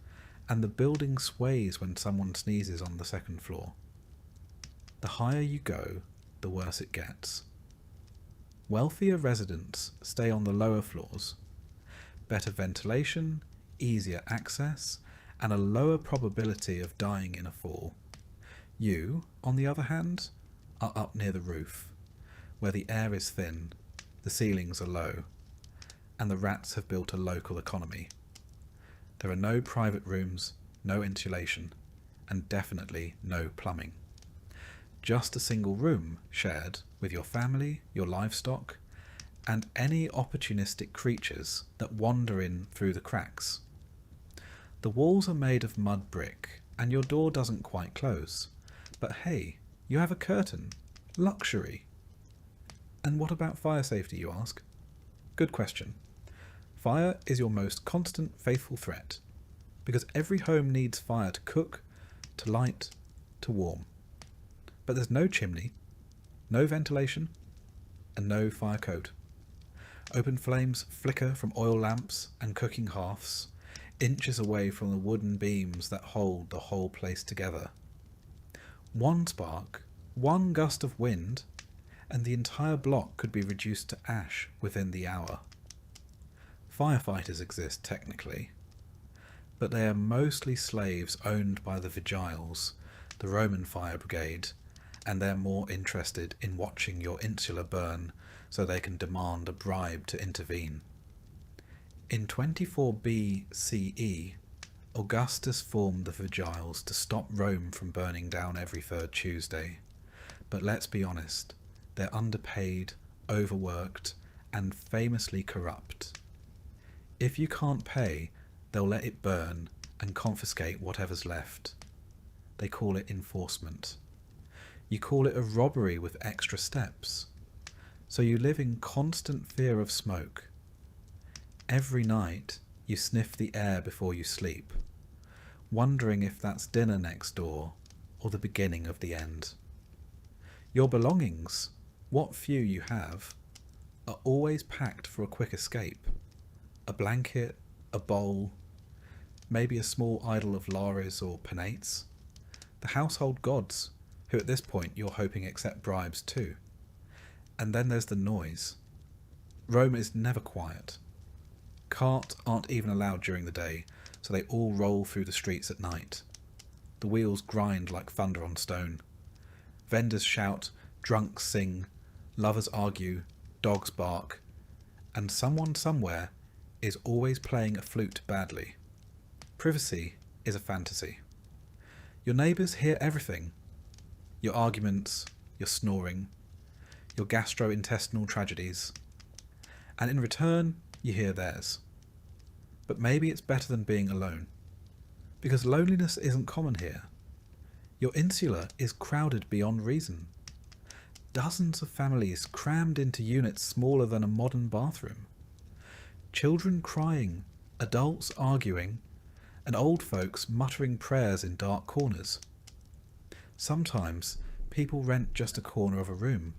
and the building sways when someone sneezes on the second floor. The higher you go, the worse it gets. Wealthier residents stay on the lower floors. Better ventilation, easier access, and a lower probability of dying in a fall. You, on the other hand, are up near the roof, where the air is thin, the ceilings are low, and the rats have built a local economy. There are no private rooms, no insulation, and definitely no plumbing. Just a single room shared with your family, your livestock, and any opportunistic creatures that wander in through the cracks. The walls are made of mud brick, and your door doesn't quite close. But hey, you have a curtain. Luxury. And what about fire safety, you ask? Good question. Fire is your most constant, faithful threat, because every home needs fire to cook, to light, to warm. But there's no chimney, no ventilation, and no fire code. Open flames flicker from oil lamps and cooking hearths, inches away from the wooden beams that hold the whole place together. One spark, one gust of wind, and the entire block could be reduced to ash within the hour. Firefighters exist technically, but they are mostly slaves owned by the Vigiles, the Roman fire brigade, and they're more interested in watching your insula burn so they can demand a bribe to intervene. In 24 BCE, Augustus formed the Vigiles to stop Rome from burning down every 3rd Tuesday. But let's be honest, they're underpaid, overworked, and famously corrupt. If you can't pay, they'll let it burn and confiscate whatever's left. They call it enforcement. You call it a robbery with extra steps. So you live in constant fear of smoke. Every night you sniff the air before you sleep, wondering if that's dinner next door or the beginning of the end. Your belongings, what few you have, are always packed for a quick escape. A blanket, a bowl, maybe a small idol of Lares or Penates. The household gods, who at this point you're hoping accept bribes too. And then there's the noise. Rome is never quiet. Carts aren't even allowed during the day, so they all roll through the streets at night. The wheels grind like thunder on stone. Vendors shout, drunks sing, lovers argue, dogs bark, and someone somewhere is always playing a flute badly. Privacy is a fantasy. Your neighbours hear everything. Your arguments, your snoring, your gastrointestinal tragedies. And in return, you hear theirs. But maybe it's better than being alone. Because loneliness isn't common here. Your insula is crowded beyond reason. Dozens of families crammed into units smaller than a modern bathroom. Children crying, adults arguing, and old folks muttering prayers in dark corners. Sometimes people rent just a corner of a room,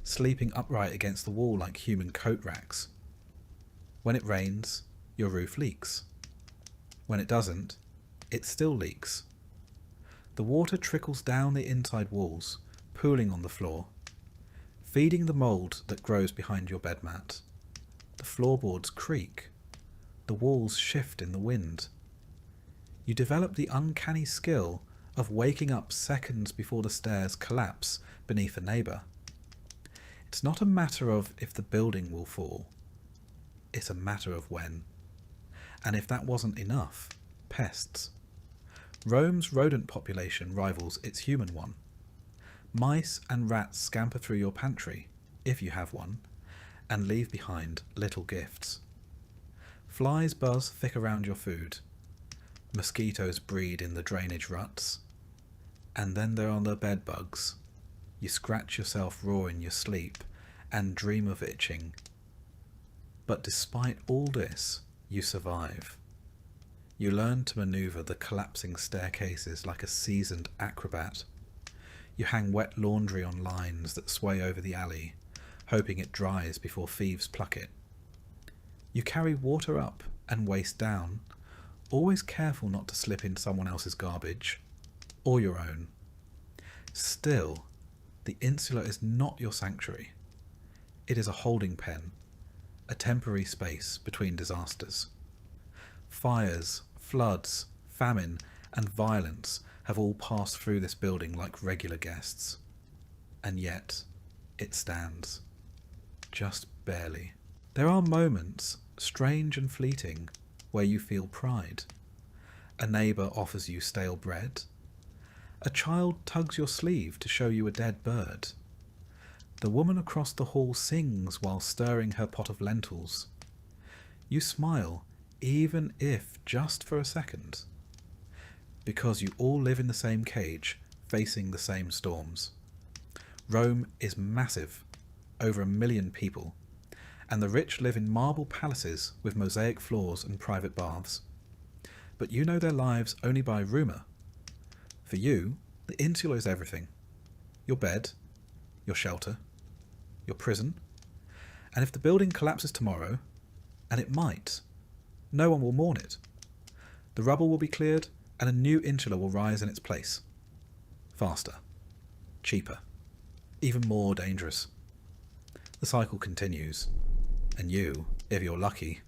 sleeping upright against the wall like human coat racks. When it rains, your roof leaks. When it doesn't, it still leaks. The water trickles down the inside walls, pooling on the floor. feeding the mould that grows behind your bed mat. The floorboards creak. The walls shift in the wind. You develop the uncanny skill of waking up seconds before the stairs collapse beneath a neighbour. It's not a matter of if the building will fall. It's a matter of when. And if that wasn't enough, pests. Rome's rodent population rivals its human one. Mice and rats scamper through your pantry, if you have one, and leave behind little gifts. Flies buzz thick around your food. Mosquitoes breed in the drainage ruts. And then there are the bed bugs. You scratch yourself raw in your sleep and dream of itching. But despite all this, you survive. You learn to maneuver the collapsing staircases like a seasoned acrobat. You hang wet laundry on lines that sway over the alley, hoping it dries before thieves pluck it. You carry water up and waste down, always careful not to slip in someone else's garbage, or your own. Still, the insula is not your sanctuary. It is a holding pen, a temporary space between disasters. Fires, floods, famine, and violence have all passed through this building like regular guests. And yet, it stands. Just barely. There are moments, strange and fleeting, where you feel pride. A neighbour offers you stale bread. A child tugs your sleeve to show you a dead bird. The woman across the hall sings while stirring her pot of lentils. You smile, even if just for a second, because you all live in the same cage, facing the same storms. Rome is massive, over 1 million people, and the rich live in marble palaces with mosaic floors and private baths. But you know their lives only by rumour. For you, the insula is everything. Your bed, your shelter, your prison. And if the building collapses tomorrow, and it might, no one will mourn it. The rubble will be cleared, and a new insula will rise in its place. Faster. Cheaper. Even more dangerous. The cycle continues, and you, if you're lucky,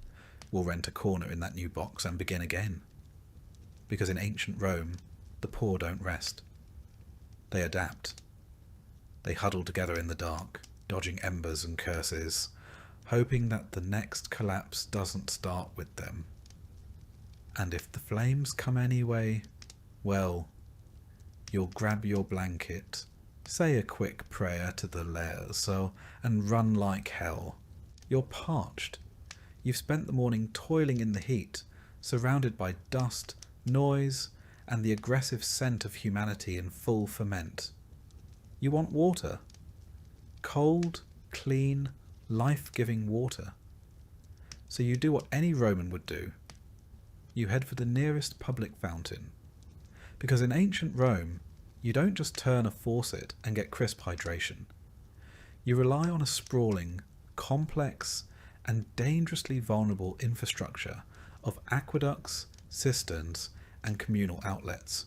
will rent a corner in that new box and begin again. Because in ancient Rome, the poor don't rest. They adapt. They huddle together in the dark, dodging embers and curses, hoping that the next collapse doesn't start with them. And if the flames come anyway, well, you'll grab your blanket, say a quick prayer to the Laerzo, and run like hell. You're parched. You've spent the morning toiling in the heat, surrounded by dust, noise, and the aggressive scent of humanity in full ferment. You want water. Cold, clean, life-giving water. So you do what any Roman would do. You head for the nearest public fountain. Because in ancient Rome, you don't just turn a faucet and get crisp hydration. You rely on a sprawling, complex, and dangerously vulnerable infrastructure of aqueducts, cisterns, and communal outlets.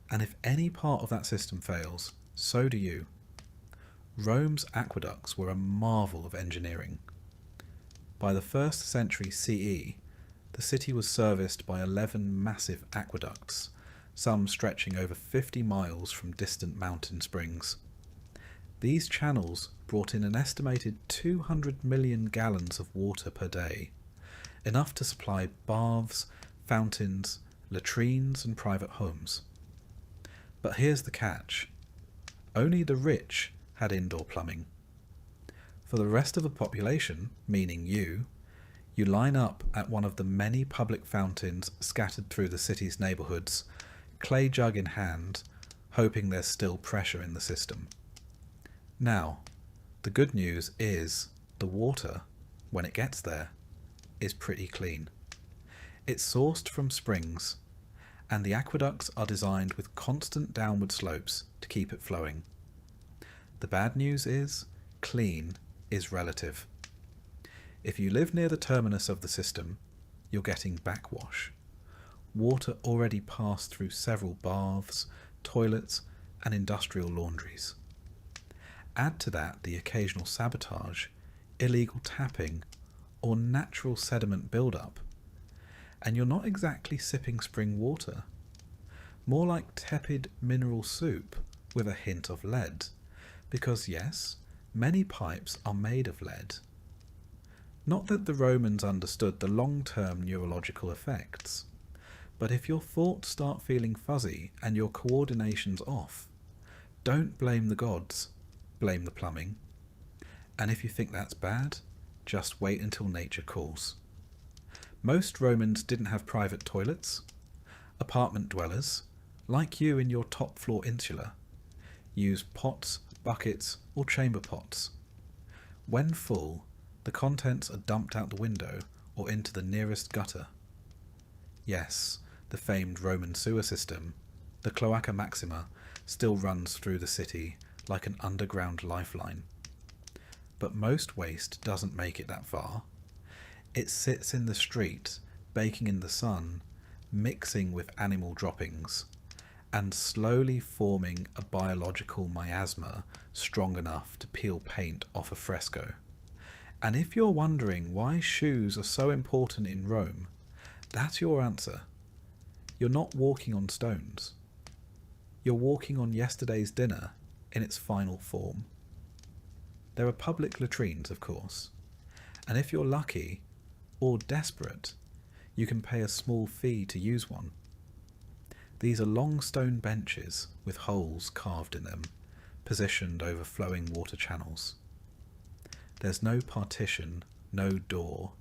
And if any part of that system fails, so do you. Rome's aqueducts were a marvel of engineering. By the 1st century CE, the city was serviced by 11 massive aqueducts, some stretching over 50 miles from distant mountain springs. These channels brought in an estimated 200 million gallons of water per day, enough to supply baths, fountains, latrines, and private homes. But here's the catch. Only the rich had indoor plumbing. For the rest of the population, meaning you line up at one of the many public fountains scattered through the city's neighbourhoods, clay jug in hand, hoping there's still pressure in the system. Now, the good news is the water, when it gets there, is pretty clean. It's sourced from springs, and the aqueducts are designed with constant downward slopes to keep it flowing. The bad news is, clean is relative. If you live near the terminus of the system, you're getting backwash. Water already passed through several baths, toilets, and industrial laundries. Add to that the occasional sabotage, illegal tapping, or natural sediment build-up, and you're not exactly sipping spring water. More like tepid mineral soup with a hint of lead, because yes, many pipes are made of lead. Not that the Romans understood the long-term neurological effects, but if your thoughts start feeling fuzzy and your coordination's off, don't blame the gods, blame the plumbing. And if you think that's bad, just wait until nature calls. Most Romans didn't have private toilets. Apartment dwellers, like you in your top floor insula, use pots, buckets, or chamber pots. When full, the contents are dumped out the window or into the nearest gutter. Yes, the famed Roman sewer system, the Cloaca Maxima, still runs through the city like an underground lifeline. But most waste doesn't make it that far. It sits in the street, baking in the sun, mixing with animal droppings, and slowly forming a biological miasma strong enough to peel paint off a fresco. And if you're wondering why shoes are so important in Rome, that's your answer. You're not walking on stones. You're walking on yesterday's dinner in its final form. There are public latrines, of course, and if you're lucky or desperate, you can pay a small fee to use one. These are long stone benches with holes carved in them, positioned over flowing water channels. There's no partition, no door,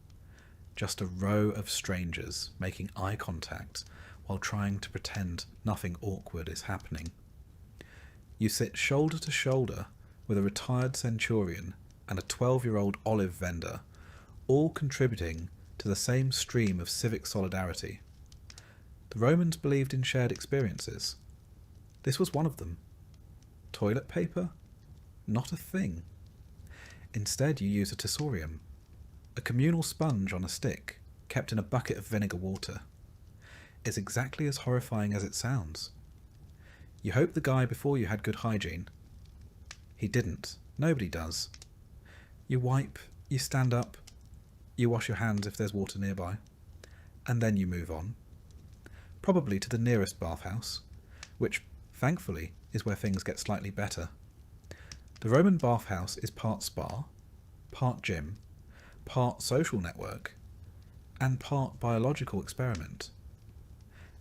just a row of strangers making eye contact while trying to pretend nothing awkward is happening. You sit shoulder to shoulder with a retired centurion and a 12-year-old olive vendor, all contributing to the same stream of civic solidarity. The Romans believed in shared experiences. This was one of them. Toilet paper? Not a thing. Instead, you use a tessorium, a communal sponge on a stick, kept in a bucket of vinegar water. It's exactly as horrifying as it sounds. You hope the guy before you had good hygiene. He didn't. Nobody does. You wipe, you stand up, you wash your hands if there's water nearby, and then you move on. Probably to the nearest bathhouse, which, thankfully, is where things get slightly better. The Roman bathhouse is part spa, part gym, part social network, and part biological experiment.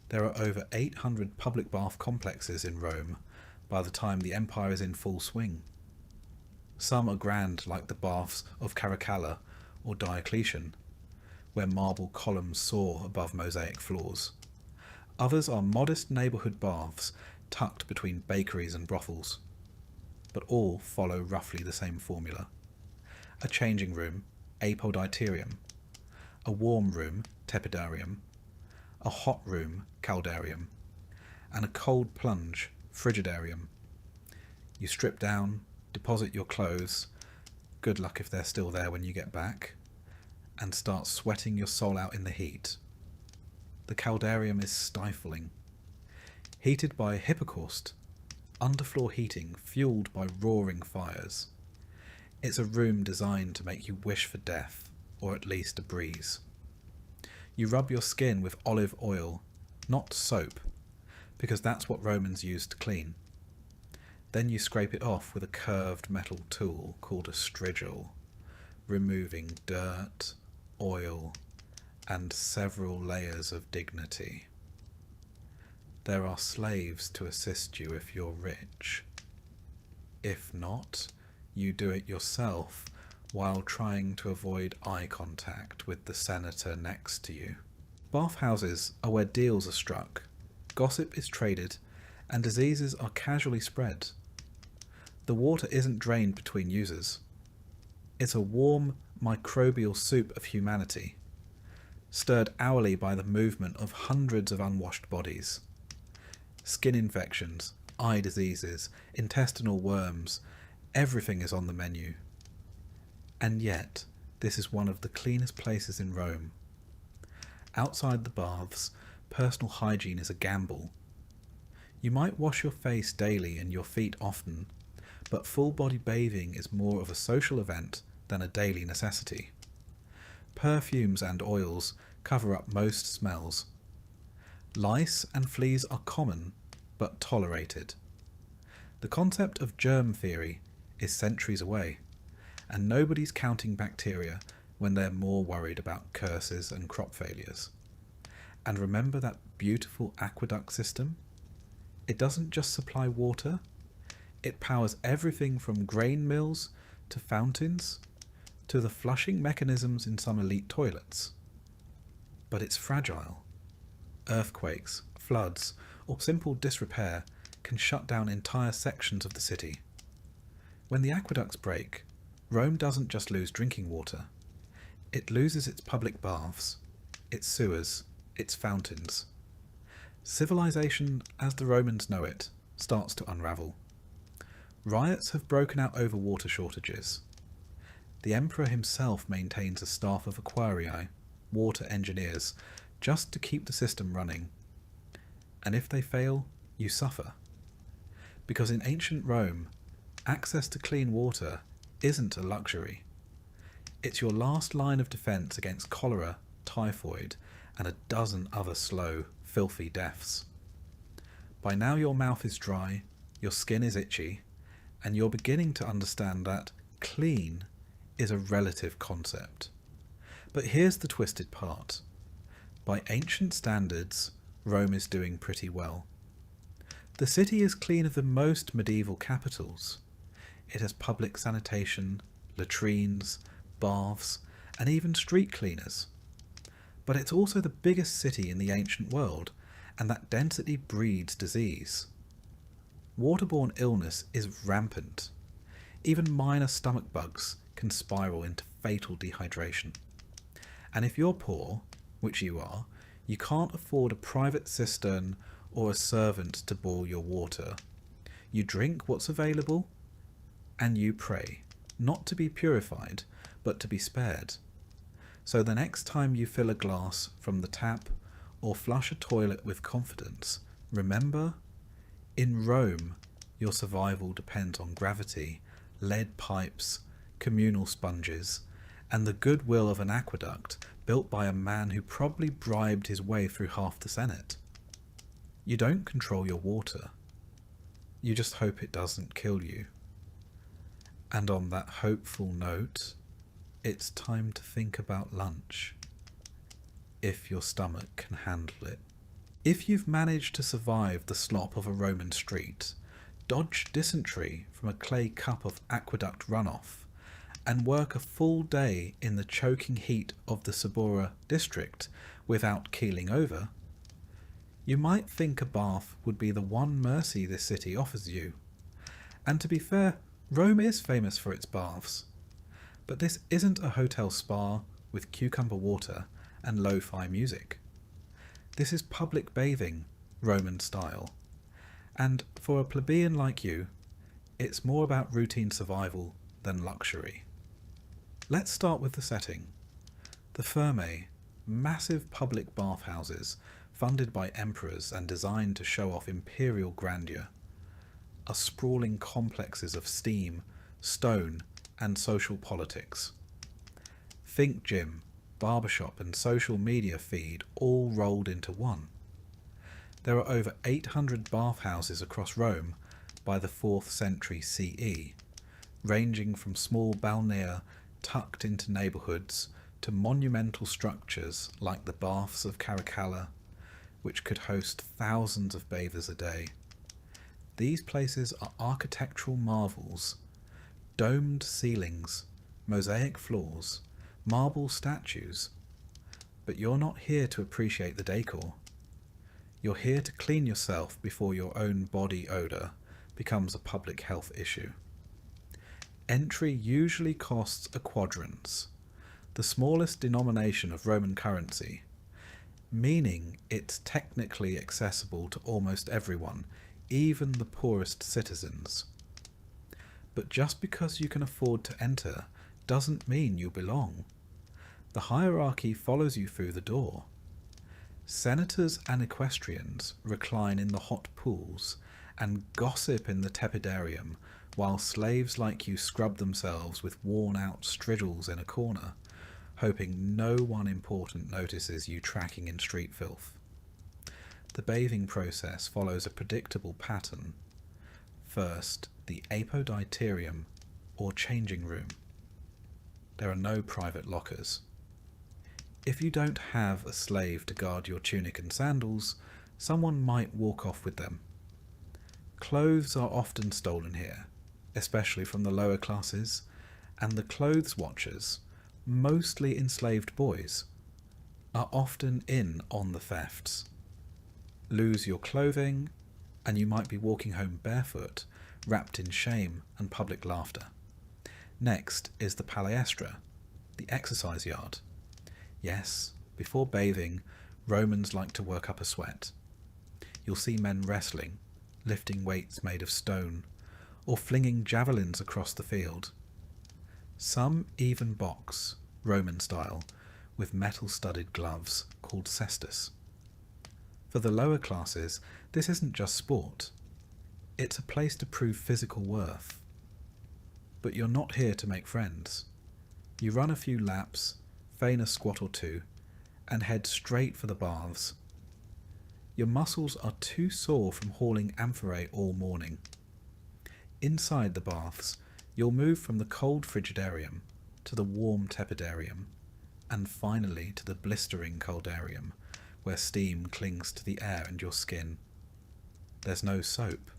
There are over 800 public bath complexes in Rome by the time the empire is in full swing. Some are grand like the baths of Caracalla or Diocletian, where marble columns soar above mosaic floors. Others are modest neighbourhood baths tucked between bakeries and brothels, but all follow roughly the same formula. A changing room, apoditerium, a warm room, tepidarium, a hot room, caldarium, and a cold plunge, frigidarium. You strip down, deposit your clothes, good luck if they're still there when you get back, and start sweating your soul out in the heat. The caldarium is stifling. Heated by hypocaust, underfloor heating fueled by roaring fires. It's a room designed to make you wish for death, or at least a breeze. You rub your skin with olive oil, not soap, because that's what Romans used to clean. Then you scrape it off with a curved metal tool called a strigil, removing dirt, oil, and several layers of dignity. There are slaves to assist you if you're rich. If not, you do it yourself while trying to avoid eye contact with the senator next to you. Bathhouses are where deals are struck, gossip is traded, and diseases are casually spread. The water isn't drained between users. It's a warm, microbial soup of humanity, stirred hourly by the movement of hundreds of unwashed bodies. Skin infections, eye diseases, intestinal worms, everything is on the menu. And yet, this is one of the cleanest places in Rome. Outside the baths, personal hygiene is a gamble. You might wash your face daily and your feet often, but full-body bathing is more of a social event than a daily necessity. Perfumes and oils cover up most smells. Lice and fleas are common, but tolerated. The concept of germ theory is centuries away, and nobody's counting bacteria when they're more worried about curses and crop failures. And remember that beautiful aqueduct system? It doesn't just supply water, it powers everything from grain mills to fountains to the flushing mechanisms in some elite toilets. But it's fragile. Earthquakes, floods, or simple disrepair can shut down entire sections of the city. When the aqueducts break, Rome doesn't just lose drinking water. It loses its public baths, its sewers, its fountains. Civilization, as the Romans know it, starts to unravel. Riots have broken out over water shortages. The emperor himself maintains a staff of aquarii, water engineers, just to keep the system running. And if they fail, you suffer. Because in ancient Rome, access to clean water isn't a luxury. It's your last line of defense against cholera, typhoid, and a dozen other slow, filthy deaths. By now your mouth is dry, your skin is itchy, and you're beginning to understand that clean is a relative concept. But here's the twisted part. By ancient standards, Rome is doing pretty well. The city is cleaner than most medieval capitals. It has public sanitation, latrines, baths, and even street cleaners. But it's also the biggest city in the ancient world, and that density breeds disease. Waterborne illness is rampant. Even minor stomach bugs can spiral into fatal dehydration. And if you're poor, which you are, you can't afford a private cistern or a servant to boil your water. You drink what's available, and you pray, not to be purified, but to be spared. So the next time you fill a glass from the tap or flush a toilet with confidence, remember, in Rome, your survival depends on gravity, lead pipes, communal sponges, and the goodwill of an aqueduct built by a man who probably bribed his way through half the Senate. You don't control your water. You just hope it doesn't kill you. And on that hopeful note, it's time to think about lunch, if your stomach can handle it. If you've managed to survive the slop of a Roman street, dodge dysentery from a clay cup of aqueduct runoff, and work a full day in the choking heat of the Subura district without keeling over, you might think a bath would be the one mercy this city offers you. And to be fair, Rome is famous for its baths. But this isn't a hotel spa with cucumber water and lo-fi music. This is public bathing, Roman style. And for a plebeian like you, it's more about routine survival than luxury. Let's start with the setting. The Thermae, massive public bathhouses funded by emperors and designed to show off imperial grandeur, are sprawling complexes of steam, stone, and social politics. Think gym, barbershop, and social media feed all rolled into one. There are over 800 bathhouses across Rome by the 4th century CE, ranging from small balnea tucked into neighbourhoods to monumental structures like the Baths of Caracalla, which could host thousands of bathers a day. These places are architectural marvels: domed ceilings, mosaic floors, marble statues. But you're not here to appreciate the decor. You're here to clean yourself before your own body odour becomes a public health issue. Entry usually costs a quadrans, the smallest denomination of Roman currency, meaning it's technically accessible to almost everyone, even the poorest citizens. But just because you can afford to enter doesn't mean you belong. The hierarchy follows you through the door. Senators and equestrians recline in the hot pools and gossip in the tepidarium while slaves like you scrub themselves with worn-out strigils in a corner, hoping no one important notices you tracking in street filth. The bathing process follows a predictable pattern. First, the apoditerium, or changing room. There are no private lockers. If you don't have a slave to guard your tunic and sandals, someone might walk off with them. Clothes are often stolen here, especially from the lower classes, and the clothes watchers, mostly enslaved boys, are often in on the thefts. Lose your clothing, and you might be walking home barefoot, wrapped in shame and public laughter. Next is the palaestra, the exercise yard. Yes, before bathing, Romans like to work up a sweat. You'll see men wrestling, lifting weights made of stone, or flinging javelins across the field. Some even box, Roman style, with metal-studded gloves called cestus. For the lower classes, this isn't just sport. It's a place to prove physical worth. But you're not here to make friends. You run a few laps, feign a squat or two, and head straight for the baths. Your muscles are too sore from hauling amphorae all morning. Inside the baths, you'll move from the cold frigidarium to the warm tepidarium, and finally to the blistering coldarium, where steam clings to the air and your skin. There's no soap.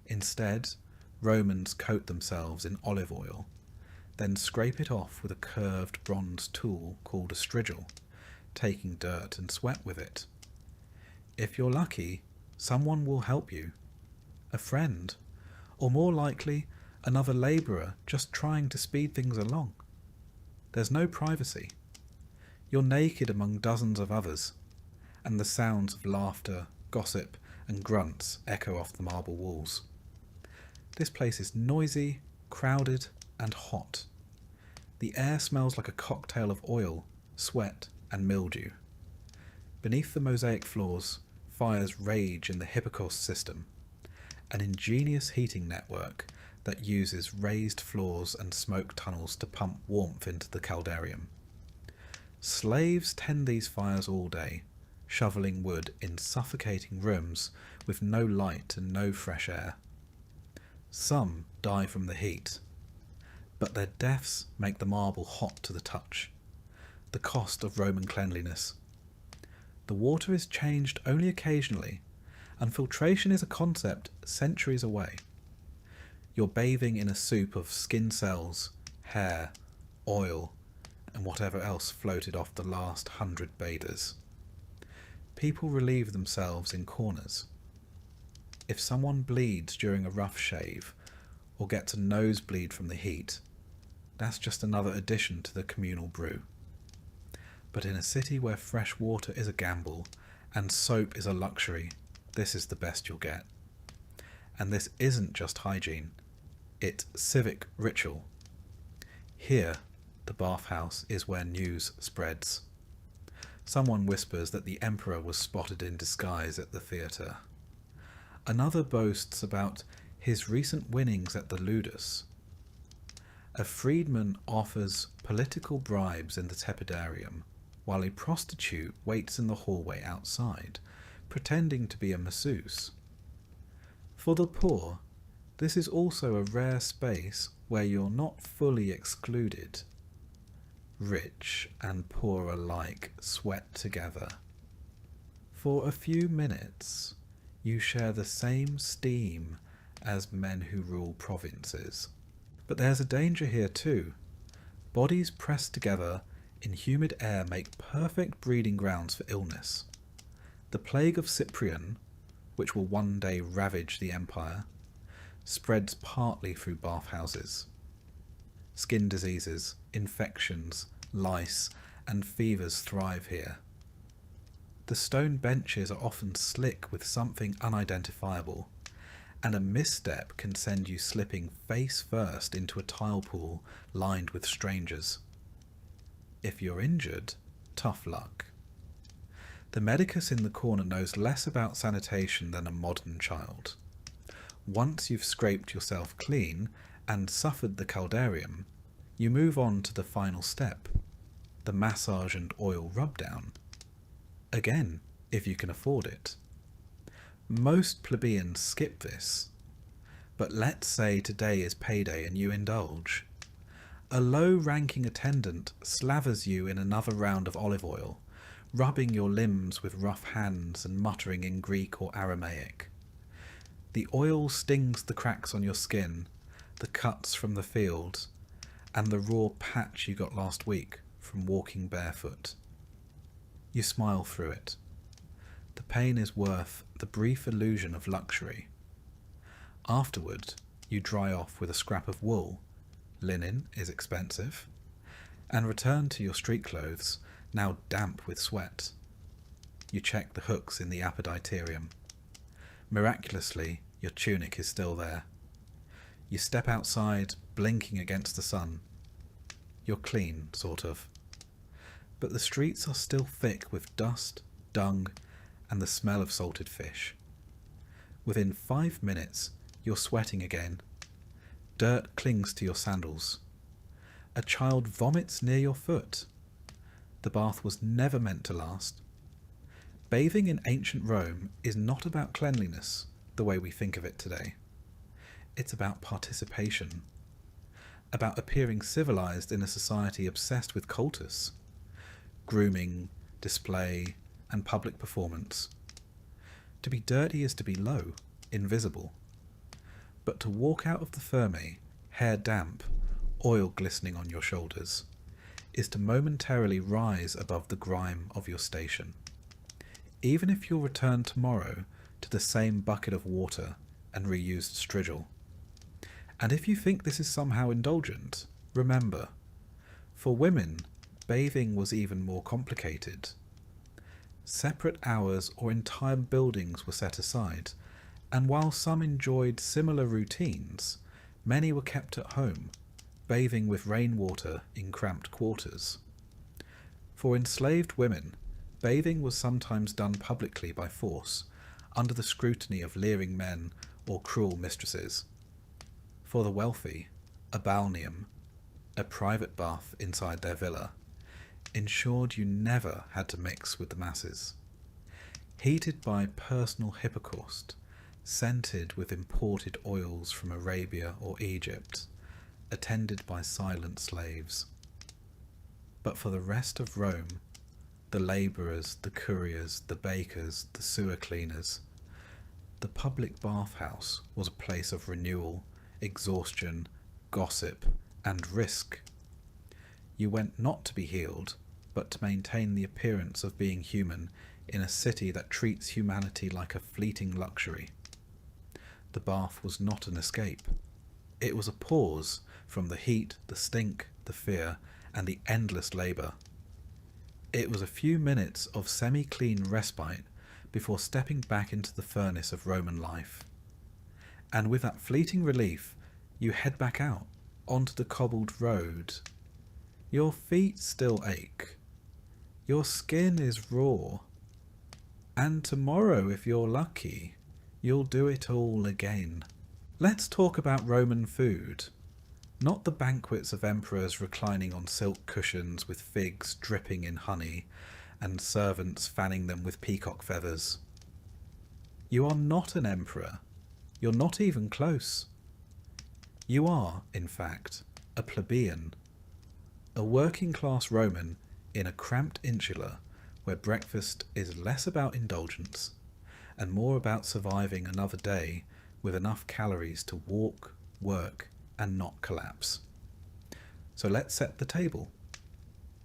Instead, Romans coat themselves in olive oil, then scrape it off with a curved bronze tool called a strigil, taking dirt and sweat with it. If you're lucky, someone will help you. A friend, or more likely, another labourer just trying to speed things along. There's no privacy. You're naked among dozens of others, and the sounds of laughter, gossip, and grunts echo off the marble walls. This place is noisy, crowded, and hot. The air smells like a cocktail of oil, sweat, and mildew. Beneath the mosaic floors, fires rage in the Hippocos system, an ingenious heating network that uses raised floors and smoke tunnels to pump warmth into the caldarium. Slaves tend these fires all day, shoveling wood in suffocating rooms with no light and no fresh air. Some die from the heat, but their deaths make the marble hot to the touch, the cost of Roman cleanliness. The water is changed only occasionally, and filtration is a concept centuries away. You're bathing in a soup of skin cells, hair, oil, and whatever else floated off the last 100 bathers. People relieve themselves in corners. If someone bleeds during a rough shave, or gets a nosebleed from the heat, that's just another addition to the communal brew. But in a city where fresh water is a gamble, and soap is a luxury, this is the best you'll get. And this isn't just hygiene, it's civic ritual. Here, the bathhouse is where news spreads. Someone whispers that the emperor was spotted in disguise at the theatre. Another boasts about his recent winnings at the ludus. A freedman offers political bribes in the tepidarium, while a prostitute waits in the hallway outside, pretending to be a masseuse. For the poor, this is also a rare space where you're not fully excluded. Rich and poor alike sweat together. For a few minutes, you share the same steam as men who rule provinces. But there's a danger here too. Bodies pressed together in humid air make perfect breeding grounds for illness. The plague of Cyprian, which will one day ravage the empire, spreads partly through bathhouses. Skin diseases, infections, lice, and fevers thrive here. The stone benches are often slick with something unidentifiable, and a misstep can send you slipping face first into a tile pool lined with strangers. If you're injured, tough luck. The medicus in the corner knows less about sanitation than a modern child. Once you've scraped yourself clean and suffered the caldarium, you move on to the final step, the massage and oil rub-down. Again, if you can afford it. Most plebeians skip this, but let's say today is payday and you indulge. A low-ranking attendant slavers you in another round of olive oil, rubbing your limbs with rough hands and muttering in Greek or Aramaic. The oil stings the cracks on your skin, the cuts from the field, and the raw patch you got last week from walking barefoot. You smile through it. The pain is worth the brief illusion of luxury. Afterward, you dry off with a scrap of wool. Linen is expensive. And return to your street clothes, now damp with sweat. You check the hooks in the apoditerium. Miraculously, your tunic is still there. You step outside, blinking against the sun. You're clean, sort of. But the streets are still thick with dust, dung, and the smell of salted fish. Within 5 minutes, you're sweating again. Dirt clings to your sandals. A child vomits near your foot. The bath was never meant to last. Bathing in ancient Rome is not about cleanliness, the way we think of it today. It's about participation. About appearing civilized in a society obsessed with cultus. Grooming, display, and public performance. To be dirty is to be low, invisible. But to walk out of the Thermae, hair damp, oil glistening on your shoulders, is to momentarily rise above the grime of your station. Even if you'll return tomorrow to the same bucket of water and reused strigil. And if you think this is somehow indulgent, remember, for women, bathing was even more complicated. Separate hours or entire buildings were set aside, and while some enjoyed similar routines, many were kept at home, bathing with rainwater in cramped quarters. For enslaved women, bathing was sometimes done publicly by force, under the scrutiny of leering men or cruel mistresses. For the wealthy, a balneum, a private bath inside their villa, ensured you never had to mix with the masses. Heated by personal hippocaust, scented with imported oils from Arabia or Egypt, attended by silent slaves. But for the rest of Rome, the labourers, the couriers, the bakers, the sewer cleaners, the public bathhouse was a place of renewal, exhaustion, gossip, and risk. You went not to be healed, but to maintain the appearance of being human in a city that treats humanity like a fleeting luxury. The bath was not an escape. It was a pause from the heat, the stink, the fear, and the endless labour. It was a few minutes of semi-clean respite before stepping back into the furnace of Roman life. And with that fleeting relief, you head back out onto the cobbled road. Your feet still ache. Your skin is raw. And tomorrow, if you're lucky, you'll do it all again. Let's talk about Roman food. Not the banquets of emperors reclining on silk cushions with figs dripping in honey and servants fanning them with peacock feathers. You are not an emperor. You're not even close. You are, in fact, a plebeian. A working-class Roman in a cramped insula where breakfast is less about indulgence and more about surviving another day with enough calories to walk, work, and not collapse. So let's set the table.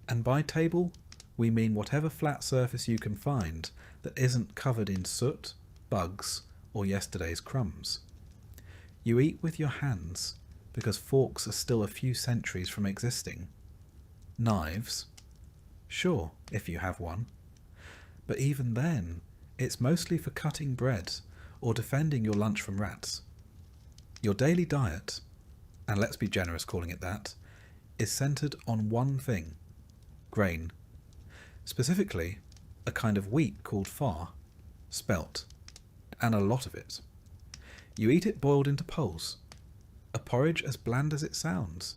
And by table, we mean whatever flat surface you can find that isn't covered in soot, bugs, or yesterday's crumbs. You eat with your hands because forks are still a few centuries from existing. Knives? Sure, if you have one. But even then, it's mostly for cutting bread or defending your lunch from rats. Your daily diet, and let's be generous calling it that, is centred on one thing: grain. Specifically, a kind of wheat called far, spelt, and a lot of it. You eat it boiled into poles, a porridge as bland as it sounds.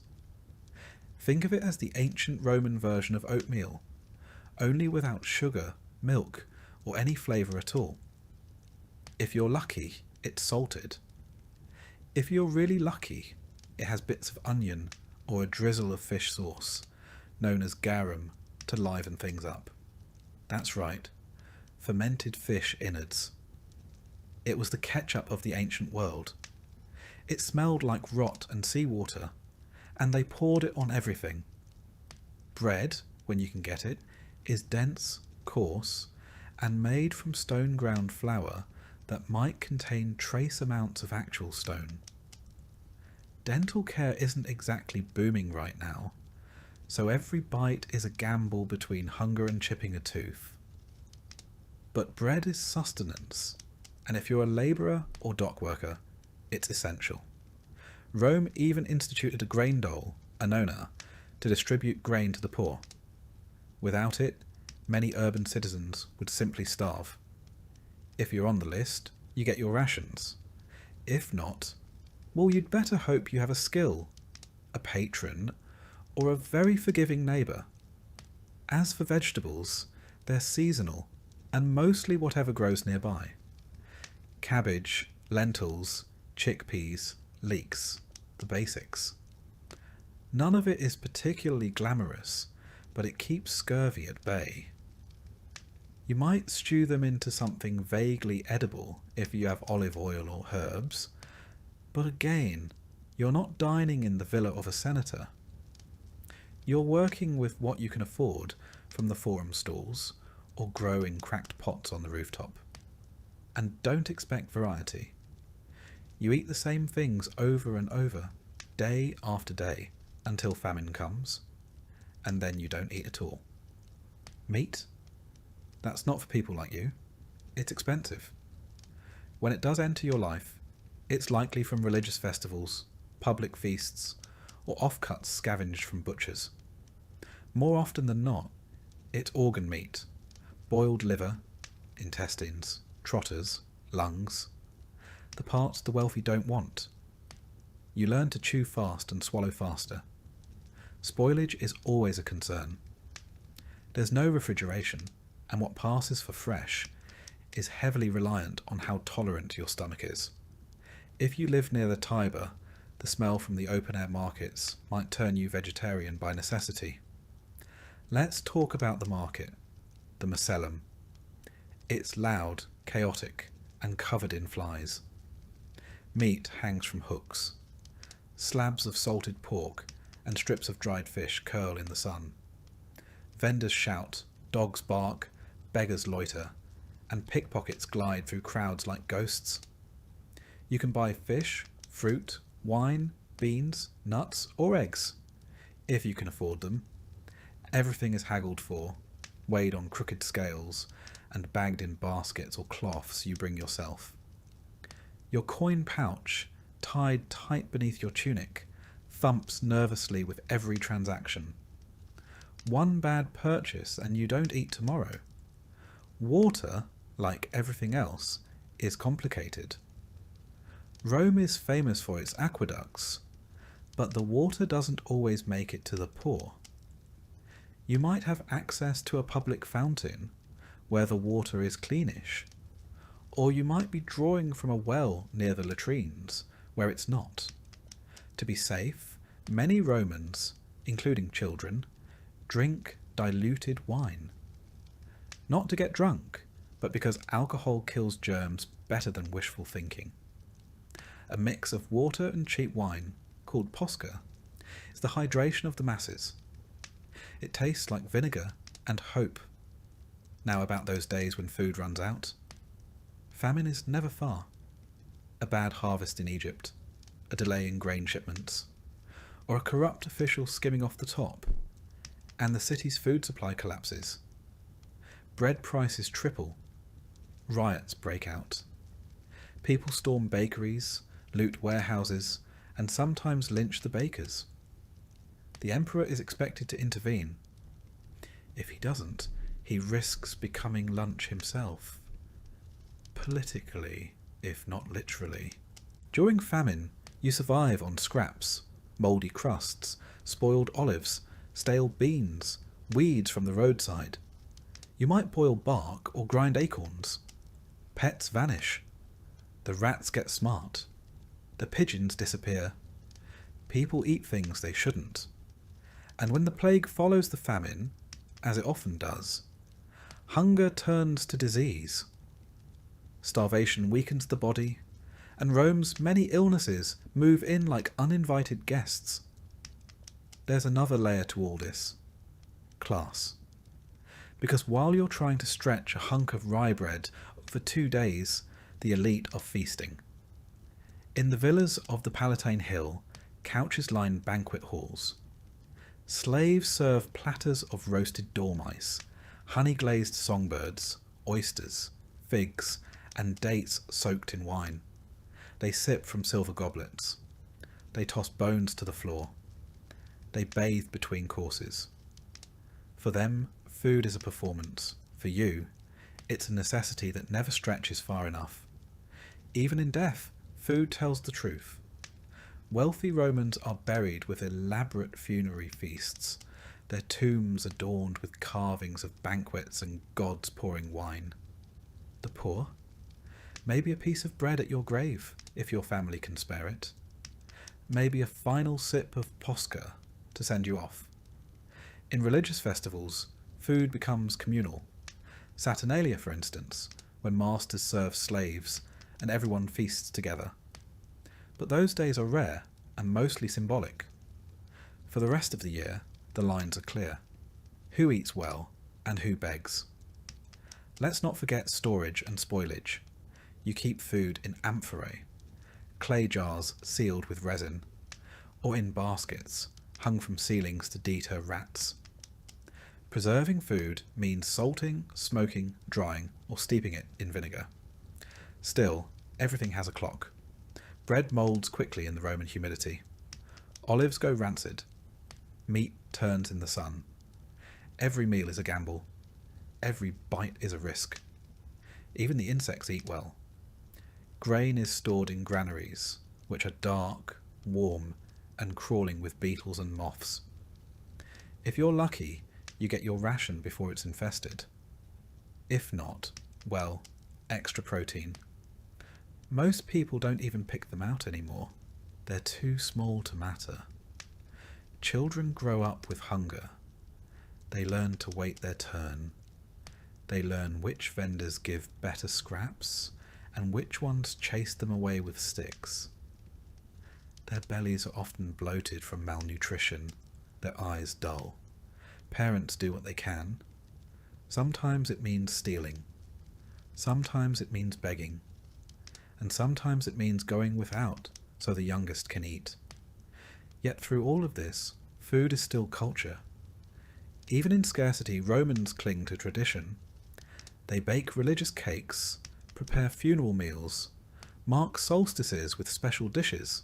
Think of it as the ancient Roman version of oatmeal, only without sugar, milk, or any flavour at all. If you're lucky, it's salted. If you're really lucky, it has bits of onion or a drizzle of fish sauce, known as garum, to liven things up. That's right, fermented fish innards. It was the ketchup of the ancient world. It smelled like rot and seawater, and they poured it on everything. Bread, when you can get it, is dense, coarse, and made from stone ground flour that might contain trace amounts of actual stone. Dental care isn't exactly booming right now, so every bite is a gamble between hunger and chipping a tooth. But bread is sustenance, and if you're a labourer or dock worker, it's essential. Rome even instituted a grain dole, annona, to distribute grain to the poor. Without it, many urban citizens would simply starve. If you're on the list, you get your rations. If not, well, you'd better hope you have a skill, a patron, or a very forgiving neighbour. As for vegetables, they're seasonal and mostly whatever grows nearby. Cabbage, lentils, chickpeas, leeks, the basics. None of it is particularly glamorous, but it keeps scurvy at bay. You might stew them into something vaguely edible if you have olive oil or herbs, but again, you're not dining in the villa of a senator. You're working with what you can afford from the forum stalls or grow in cracked pots on the rooftop. And don't expect variety. You eat the same things over and over, day after day, until famine comes, and then you don't eat at all. Meat? That's not for people like you. It's expensive. When it does enter your life, it's likely from religious festivals, public feasts, or offcuts scavenged from butchers. More often than not, it's organ meat, boiled liver, intestines, trotters, lungs, the parts the wealthy don't want. You learn to chew fast and swallow faster. Spoilage is always a concern. There's no refrigeration, and what passes for fresh is heavily reliant on how tolerant your stomach is. If you live near the Tiber, the smell from the open-air markets might turn you vegetarian by necessity. Let's talk about the market, the Macellum. It's loud, chaotic, and covered in flies. Meat hangs from hooks. Slabs of salted pork and strips of dried fish curl in the sun. Vendors shout, dogs bark, beggars loiter, and pickpockets glide through crowds like ghosts. You can buy fish, fruit, wine, beans, nuts, or eggs, if you can afford them. Everything is haggled for, weighed on crooked scales, and bagged in baskets or cloths you bring yourself. Your coin pouch, tied tight beneath your tunic, thumps nervously with every transaction. One bad purchase and you don't eat tomorrow. Water, like everything else, is complicated. Rome is famous for its aqueducts, but the water doesn't always make it to the poor. You might have access to a public fountain where the water is cleanish, or you might be drawing from a well near the latrines where it's not. To be safe, many Romans, including children, drink diluted wine. Not to get drunk, but because alcohol kills germs better than wishful thinking. A mix of water and cheap wine, called posca, is the hydration of the masses. It tastes like vinegar and hope. Now about those days when food runs out. Famine is never far. A bad harvest in Egypt, a delay in grain shipments, or a corrupt official skimming off the top, and the city's food supply collapses. Bread prices triple. Riots break out. People storm bakeries, loot warehouses, and sometimes lynch the bakers. The emperor is expected to intervene. If he doesn't, he risks becoming lunch himself. Politically, if not literally. During famine, you survive on scraps, mouldy crusts, spoiled olives, stale beans, weeds from the roadside. You might boil bark or grind acorns. Pets vanish. The rats get smart. The pigeons disappear. People eat things they shouldn't. And when the plague follows the famine, as it often does, hunger turns to disease. Starvation weakens the body, and Rome's many illnesses move in like uninvited guests. There's another layer to all this. Class. Because while you're trying to stretch a hunk of rye bread for 2 days, the elite are feasting. In the villas of the Palatine Hill, couches line banquet halls. Slaves serve platters of roasted dormice, honey-glazed songbirds, oysters, figs, and dates soaked in wine. They sip from silver goblets. They toss bones to the floor. They bathe between courses. For them, food is a performance. For you, it's a necessity that never stretches far enough. Even in death, food tells the truth. Wealthy Romans are buried with elaborate funerary feasts, their tombs adorned with carvings of banquets and gods pouring wine. The poor? Maybe a piece of bread at your grave, if your family can spare it. Maybe a final sip of posca to send you off. In religious festivals, food becomes communal. Saturnalia, for instance, when masters serve slaves and everyone feasts together. But those days are rare and mostly symbolic. For the rest of the year, the lines are clear. Who eats well and who begs? Let's not forget storage and spoilage. You keep food in amphorae, clay jars sealed with resin, or in baskets hung from ceilings to deter rats. Preserving food means salting, smoking, drying, or steeping it in vinegar. Still, everything has a clock. Bread moulds quickly in the Roman humidity. Olives go rancid. Meat turns in the sun. Every meal is a gamble. Every bite is a risk. Even the insects eat well. Grain is stored in granaries, which are dark, warm, and crawling with beetles and moths. If you're lucky, you get your ration before it's infested. If not, well, extra protein. Most people don't even pick them out anymore. They're too small to matter. Children grow up with hunger. They learn to wait their turn. They learn which vendors give better scraps and which ones chase them away with sticks. Their bellies are often bloated from malnutrition, their eyes dull. Parents do what they can. Sometimes it means stealing. Sometimes it means begging. And sometimes it means going without so the youngest can eat. Yet through all of this, food is still culture. Even in scarcity, Romans cling to tradition. They bake religious cakes, prepare funeral meals, mark solstices with special dishes.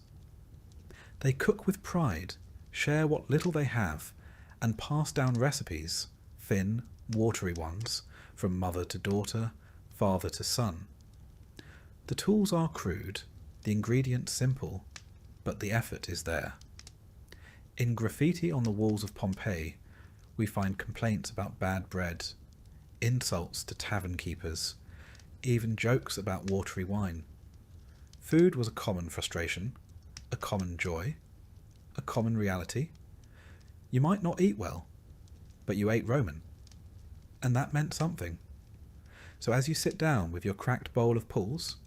They cook with pride, share what little they have, and pass down recipes, thin, watery ones, from mother to daughter, father to son. The tools are crude, the ingredients simple, but the effort is there. In graffiti on the walls of Pompeii, we find complaints about bad bread, insults to tavern keepers, even jokes about watery wine. Food was a common frustration, a common joy, a common reality. You might not eat well, but you ate Roman, and that meant something. So as you sit down with your cracked bowl of pulse,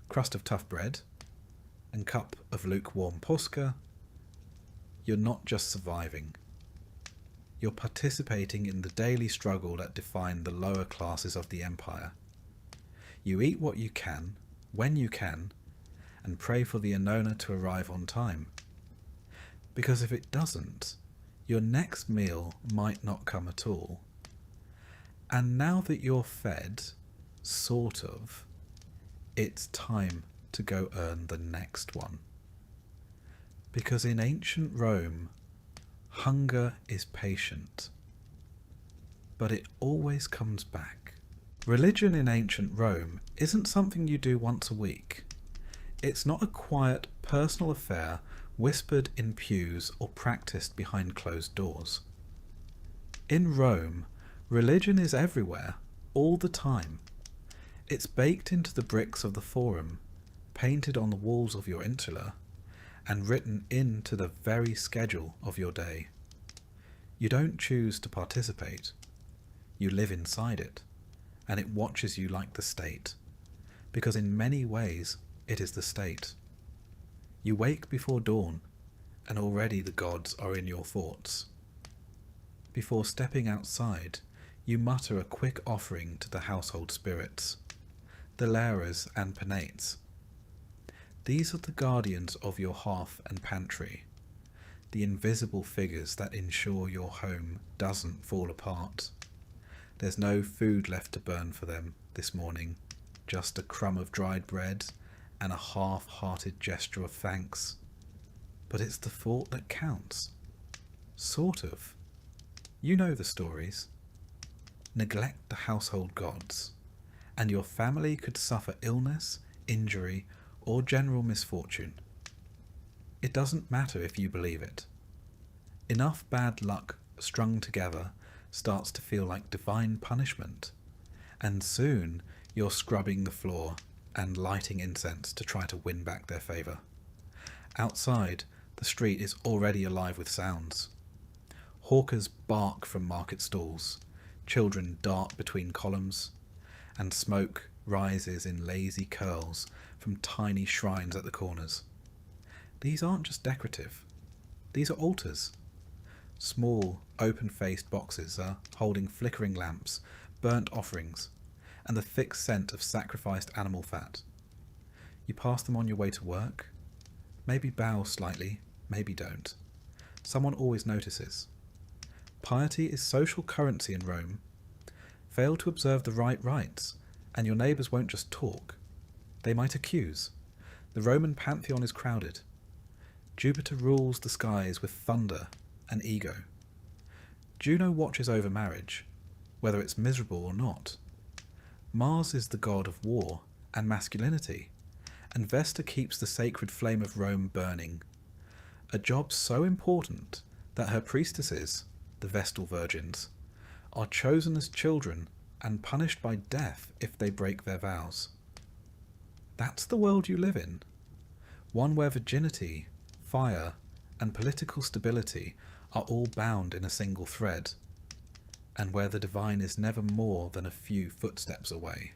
crust of tough bread, and cup of lukewarm posca, you're not just surviving. You're participating in the daily struggle that defined the lower classes of the empire. You eat what you can, when you can, and pray for the annona to arrive on time. Because if it doesn't, your next meal might not come at all. And now that you're fed, sort of, it's time to go earn the next one. Because in ancient Rome, hunger is patient, but it always comes back. Religion in ancient Rome isn't something you do once a week. It's not a quiet, personal affair whispered in pews or practiced behind closed doors. In Rome, religion is everywhere, all the time. It's baked into the bricks of the Forum, painted on the walls of your insula, and written into the very schedule of your day. You don't choose to participate. You live inside it, and it watches you like the state, because in many ways it is the state. You wake before dawn, and already the gods are in your thoughts. Before stepping outside, you mutter a quick offering to the household spirits, the Lares and Penates. These are the guardians of your hearth and pantry, the invisible figures that ensure your home doesn't fall apart. There's no food left to burn for them this morning, just a crumb of dried bread and a half-hearted gesture of thanks. But it's the thought that counts. Sort of. You know the stories. Neglect the household gods, and your family could suffer illness, injury, or general misfortune. It doesn't matter if you believe it. Enough bad luck strung together starts to feel like divine punishment, and soon you're scrubbing the floor and lighting incense to try to win back their favour. Outside, the street is already alive with sounds. Hawkers bark from market stalls, children dart between columns, and smoke rises in lazy curls from tiny shrines at the corners. These aren't just decorative. These are altars. Small, open-faced boxes are holding flickering lamps, burnt offerings, and the thick scent of sacrificed animal fat. You pass them on your way to work. Maybe bow slightly, maybe don't. Someone always notices. Piety is social currency in Rome. Fail to observe the right rites, and your neighbours won't just talk. They might accuse. The Roman pantheon is crowded. Jupiter rules the skies with thunder and ego. Juno watches over marriage, whether it's miserable or not. Mars is the god of war and masculinity, and Vesta keeps the sacred flame of Rome burning. A job so important that her priestesses, the Vestal virgins, are chosen as children and punished by death if they break their vows. That's the world you live in, one where virginity, fire, and political stability are all bound in a single thread, and where the divine is never more than a few footsteps away.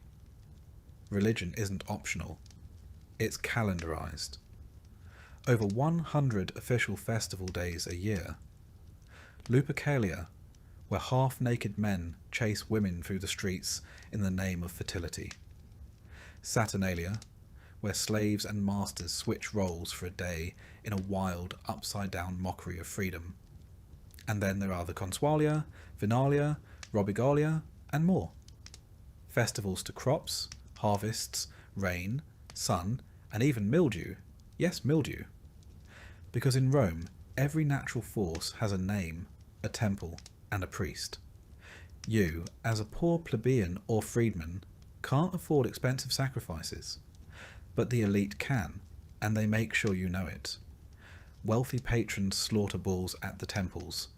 Religion isn't optional, it's calendarized. Over 100 official festival days a year. Lupercalia, where half-naked men chase women through the streets in the name of fertility. Saturnalia, where slaves and masters switch roles for a day in a wild, upside-down mockery of freedom. And then there are the Consualia, Vinalia, Robigalia, and more. Festivals to crops, harvests, rain, sun, and even mildew. Yes, mildew. Because in Rome, every natural force has a name, a temple, and a priest. You, as a poor plebeian or freedman, can't afford expensive sacrifices. But the elite can, and they make sure you know it. Wealthy patrons slaughter bulls at the temples,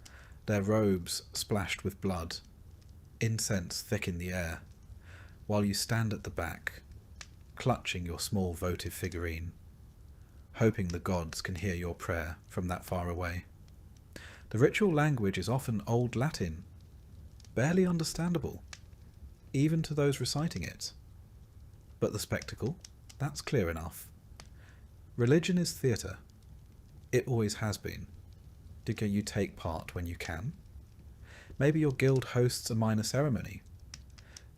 their robes splashed with blood, incense thick in the air, while you stand at the back, clutching your small votive figurine, hoping the gods can hear your prayer from that far away. The ritual language is often Old Latin, barely understandable, even to those reciting it. But the spectacle, that's clear enough. Religion is theatre. It always has been. Do you take part when you can? Maybe your guild hosts a minor ceremony.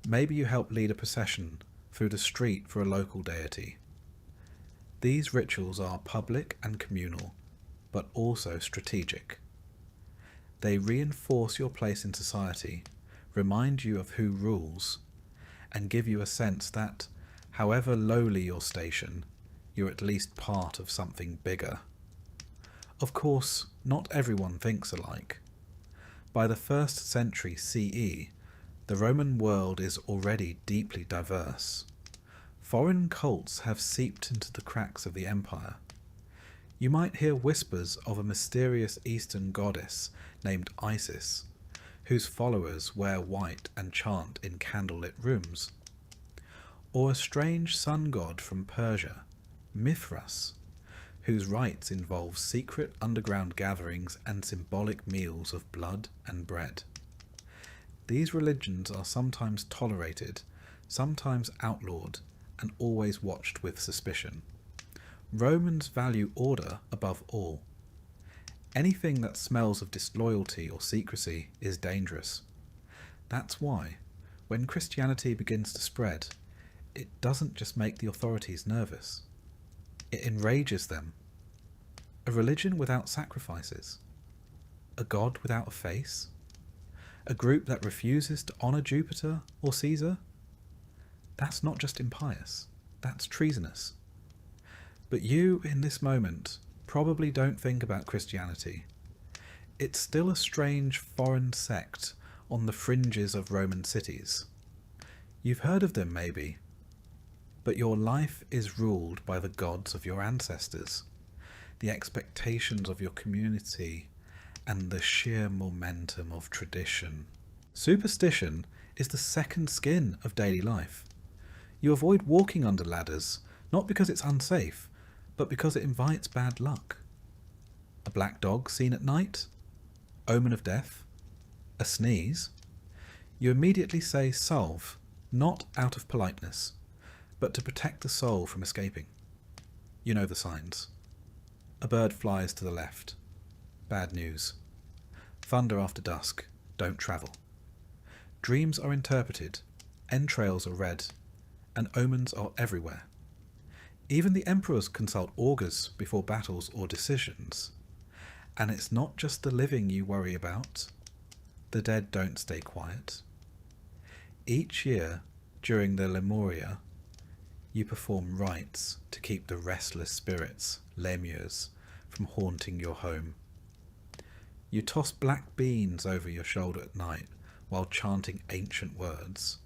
Maybe you help lead a procession through the street for a local deity. These rituals are public and communal, but also strategic. They reinforce your place in society, remind you of who rules, and give you a sense that, however lowly your station, you're at least part of something bigger. Of course, not everyone thinks alike. By the 1st century CE, the Roman world is already deeply diverse. foreign cults have seeped into the cracks of the empire. You might hear whispers of a mysterious Eastern goddess named Isis, whose followers wear white and chant in candlelit rooms. Or a strange sun god from Persia, Mithras, whose rites involve secret underground gatherings and symbolic meals of blood and bread. These religions are sometimes tolerated, sometimes outlawed, and always watched with suspicion. Romans value order above all. Anything that smells of disloyalty or secrecy is dangerous. That's why, when Christianity begins to spread, it doesn't just make the authorities nervous. It enrages them. A religion without sacrifices? A god without a face? A group that refuses to honour Jupiter or Caesar? That's not just impious, that's treasonous. But you, in this moment, probably don't think about Christianity. It's still a strange foreign sect on the fringes of Roman cities. You've heard of them, maybe, but your life is ruled by the gods of your ancestors, the expectations of your community, and the sheer momentum of tradition. Superstition is the second skin of daily life. You avoid walking under ladders, not because it's unsafe, but because it invites bad luck. A black dog seen at night? Omen of death? A sneeze? You immediately say salve, not out of politeness, but to protect the soul from escaping. You know the signs. A bird flies to the left. Bad news. Thunder after dusk. Don't travel. Dreams are interpreted, entrails are read, and omens are everywhere. Even the emperors consult augurs before battles or decisions. And it's not just the living you worry about. The dead don't stay quiet. Each year, during the Lemuria, you perform rites to keep the restless spirits, lemures, from haunting your home. You toss black beans over your shoulder at night while chanting ancient words,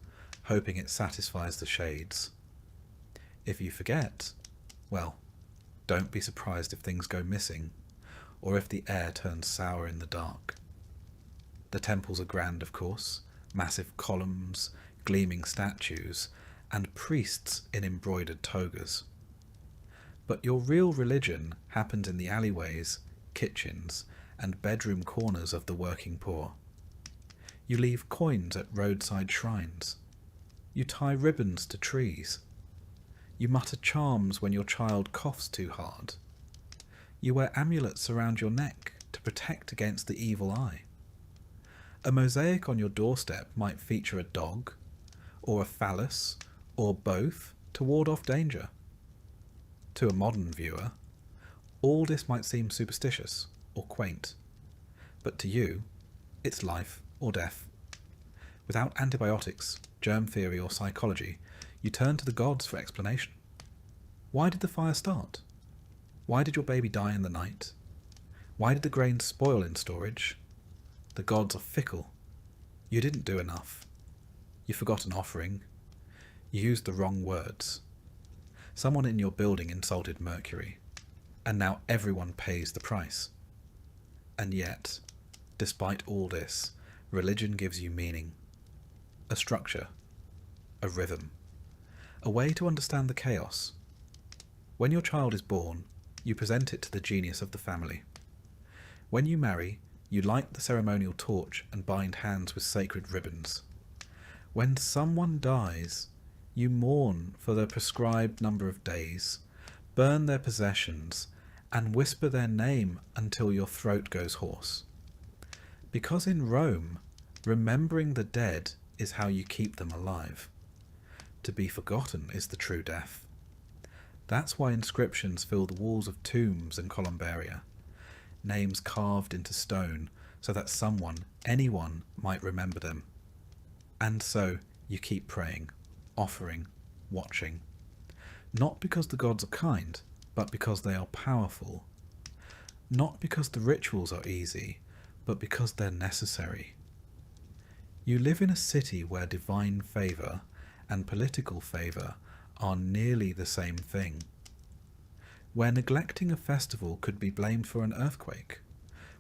hoping it satisfies the shades. If you forget, well, don't be surprised if things go missing, or if the air turns sour in the dark. The temples are grand, of course, massive columns, gleaming statues, and priests in embroidered togas. But your real religion happens in the alleyways, kitchens, and bedroom corners of the working poor. You leave coins at roadside shrines. You tie ribbons to trees. You mutter charms when your child coughs too hard. You wear amulets around your neck to protect against the evil eye. A mosaic on your doorstep might feature a dog, or a phallus, or both to ward off danger. To a modern viewer, all this might seem superstitious or quaint, but to you, it's life or death. Without antibiotics, germ theory, or psychology, you turn to the gods for explanation. Why did the fire start? Why did your baby die in the night? Why did the grain spoil in storage? The gods are fickle. You didn't do enough. You forgot an offering. You used the wrong words. Someone in your building insulted Mercury, and now everyone pays the price. And yet, despite all this, religion gives you meaning, a structure, a rhythm, a way to understand the chaos. When your child is born, you present it to the genius of the family. When you marry, you light the ceremonial torch and bind hands with sacred ribbons. When someone dies, you mourn for the prescribed number of days, burn their possessions, and whisper their name until your throat goes hoarse. Because in Rome, remembering the dead is how you keep them alive. To be forgotten is the true death. That's why inscriptions fill the walls of tombs and columbaria, names carved into stone so that someone, anyone, might remember them. And so you keep praying, offering, watching. Not because the gods are kind, but because they are powerful. Not because the rituals are easy, but because they're necessary. You live in a city where divine favour and political favour are nearly the same thing. Where neglecting a festival could be blamed for an earthquake,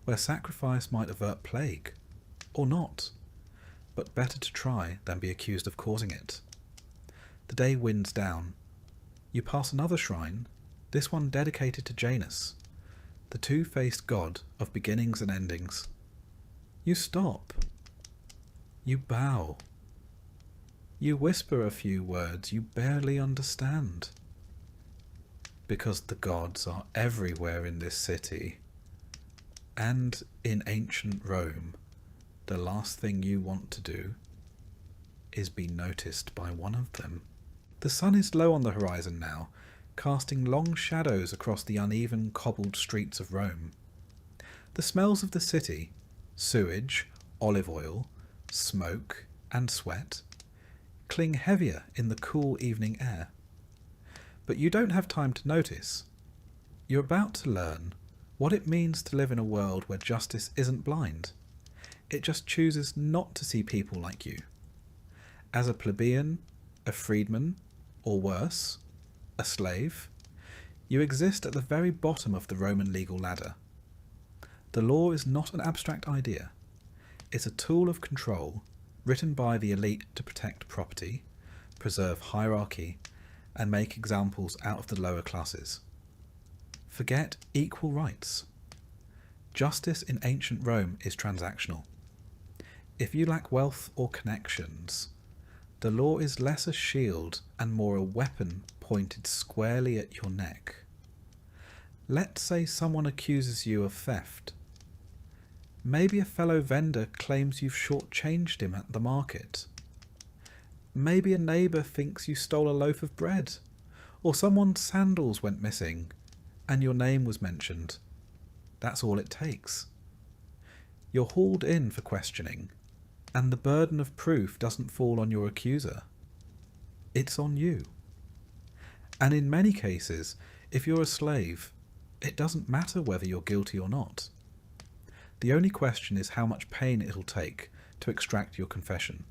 where sacrifice might avert plague, or not, but better to try than be accused of causing it. The day winds down. You pass another shrine, this one dedicated to Janus, the two-faced god of beginnings and endings. You stop. You bow. You whisper a few words you barely understand. Because the gods are everywhere in this city, and in ancient Rome, the last thing you want to do is be noticed by one of them. The sun is low on the horizon now, casting long shadows across the uneven cobbled streets of Rome. The smells of the city, sewage, olive oil, smoke, and sweat, cling heavier in the cool evening air. But you don't have time to notice. You're about to learn what it means to live in a world where justice isn't blind. It just chooses not to see people like you. As a plebeian, a freedman, or worse, a slave, you exist at the very bottom of the Roman legal ladder. The law is not an abstract idea. It's a tool of control written by the elite to protect property, preserve hierarchy, and make examples out of the lower classes. Forget equal rights. Justice in ancient Rome is transactional. If you lack wealth or connections, the law is less a shield and more a weapon pointed squarely at your neck. Let's say someone accuses you of theft. Maybe a fellow vendor claims you've shortchanged him at the market. Maybe a neighbour thinks you stole a loaf of bread, or someone's sandals went missing and your name was mentioned. That's all it takes. You're hauled in for questioning, and the burden of proof doesn't fall on your accuser. It's on you. And in many cases, if you're a slave, it doesn't matter whether you're guilty or not. The only question is how much pain it'll take to extract your confession.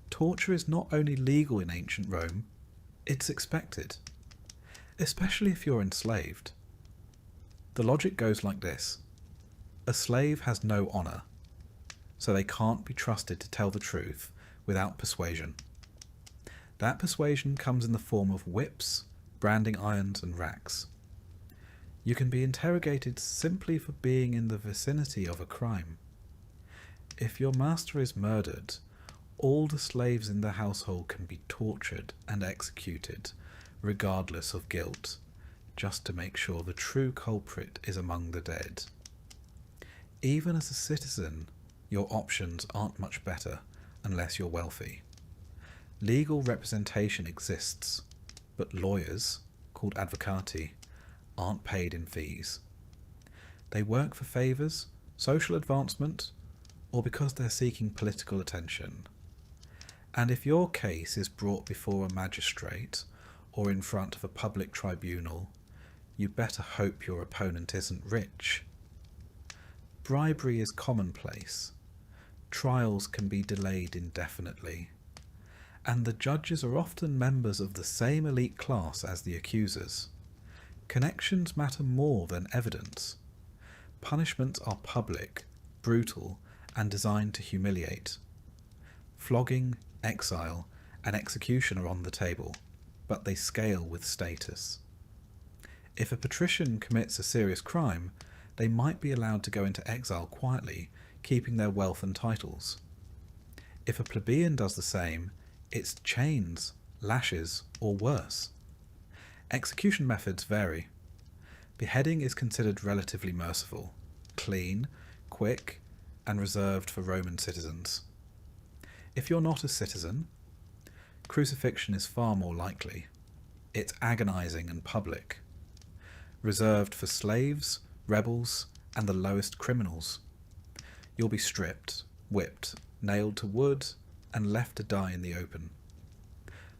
Torture is not only legal in ancient Rome, it's expected, especially if you're enslaved. The logic goes like this. A slave has no honour, so they can't be trusted to tell the truth without persuasion. That persuasion comes in the form of whips, branding irons, and racks. You can be interrogated simply for being in the vicinity of a crime. If your master is murdered, all the slaves in the household can be tortured and executed, regardless of guilt, just to make sure the true culprit is among the dead. Even as a citizen, your options aren't much better unless you're wealthy. Legal representation exists, but lawyers, called advocati, aren't paid in fees. They work for favours, social advancement, or because they're seeking political attention. And if your case is brought before a magistrate or in front of a public tribunal, you better hope your opponent isn't rich. Bribery is commonplace. Trials can be delayed indefinitely. And the judges are often members of the same elite class as the accusers. Connections matter more than evidence. Punishments are public, brutal, and designed to humiliate. Flogging, exile, and execution are on the table, but they scale with status. If a patrician commits a serious crime, they might be allowed to go into exile quietly, keeping their wealth and titles. If a plebeian does the same, it's chains, lashes, or worse. Execution methods vary. Beheading is considered relatively merciful, clean, quick, and reserved for Roman citizens. If you're not a citizen, crucifixion is far more likely. It's agonizing and public, reserved for slaves, rebels, and the lowest criminals. You'll be stripped, whipped, nailed to wood, and left to die in the open.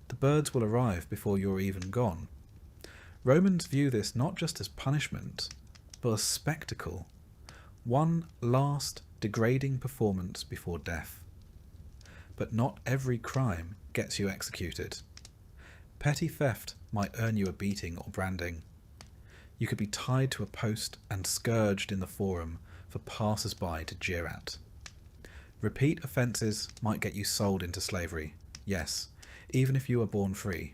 The birds will arrive before you're even gone. Romans view this not just as punishment, but as spectacle, one last degrading performance before death. But not every crime gets you executed. Petty theft might earn you a beating or branding. You could be tied to a post and scourged in the forum for passers-by to jeer at. Repeat offences might get you sold into slavery, yes, even if you were born free.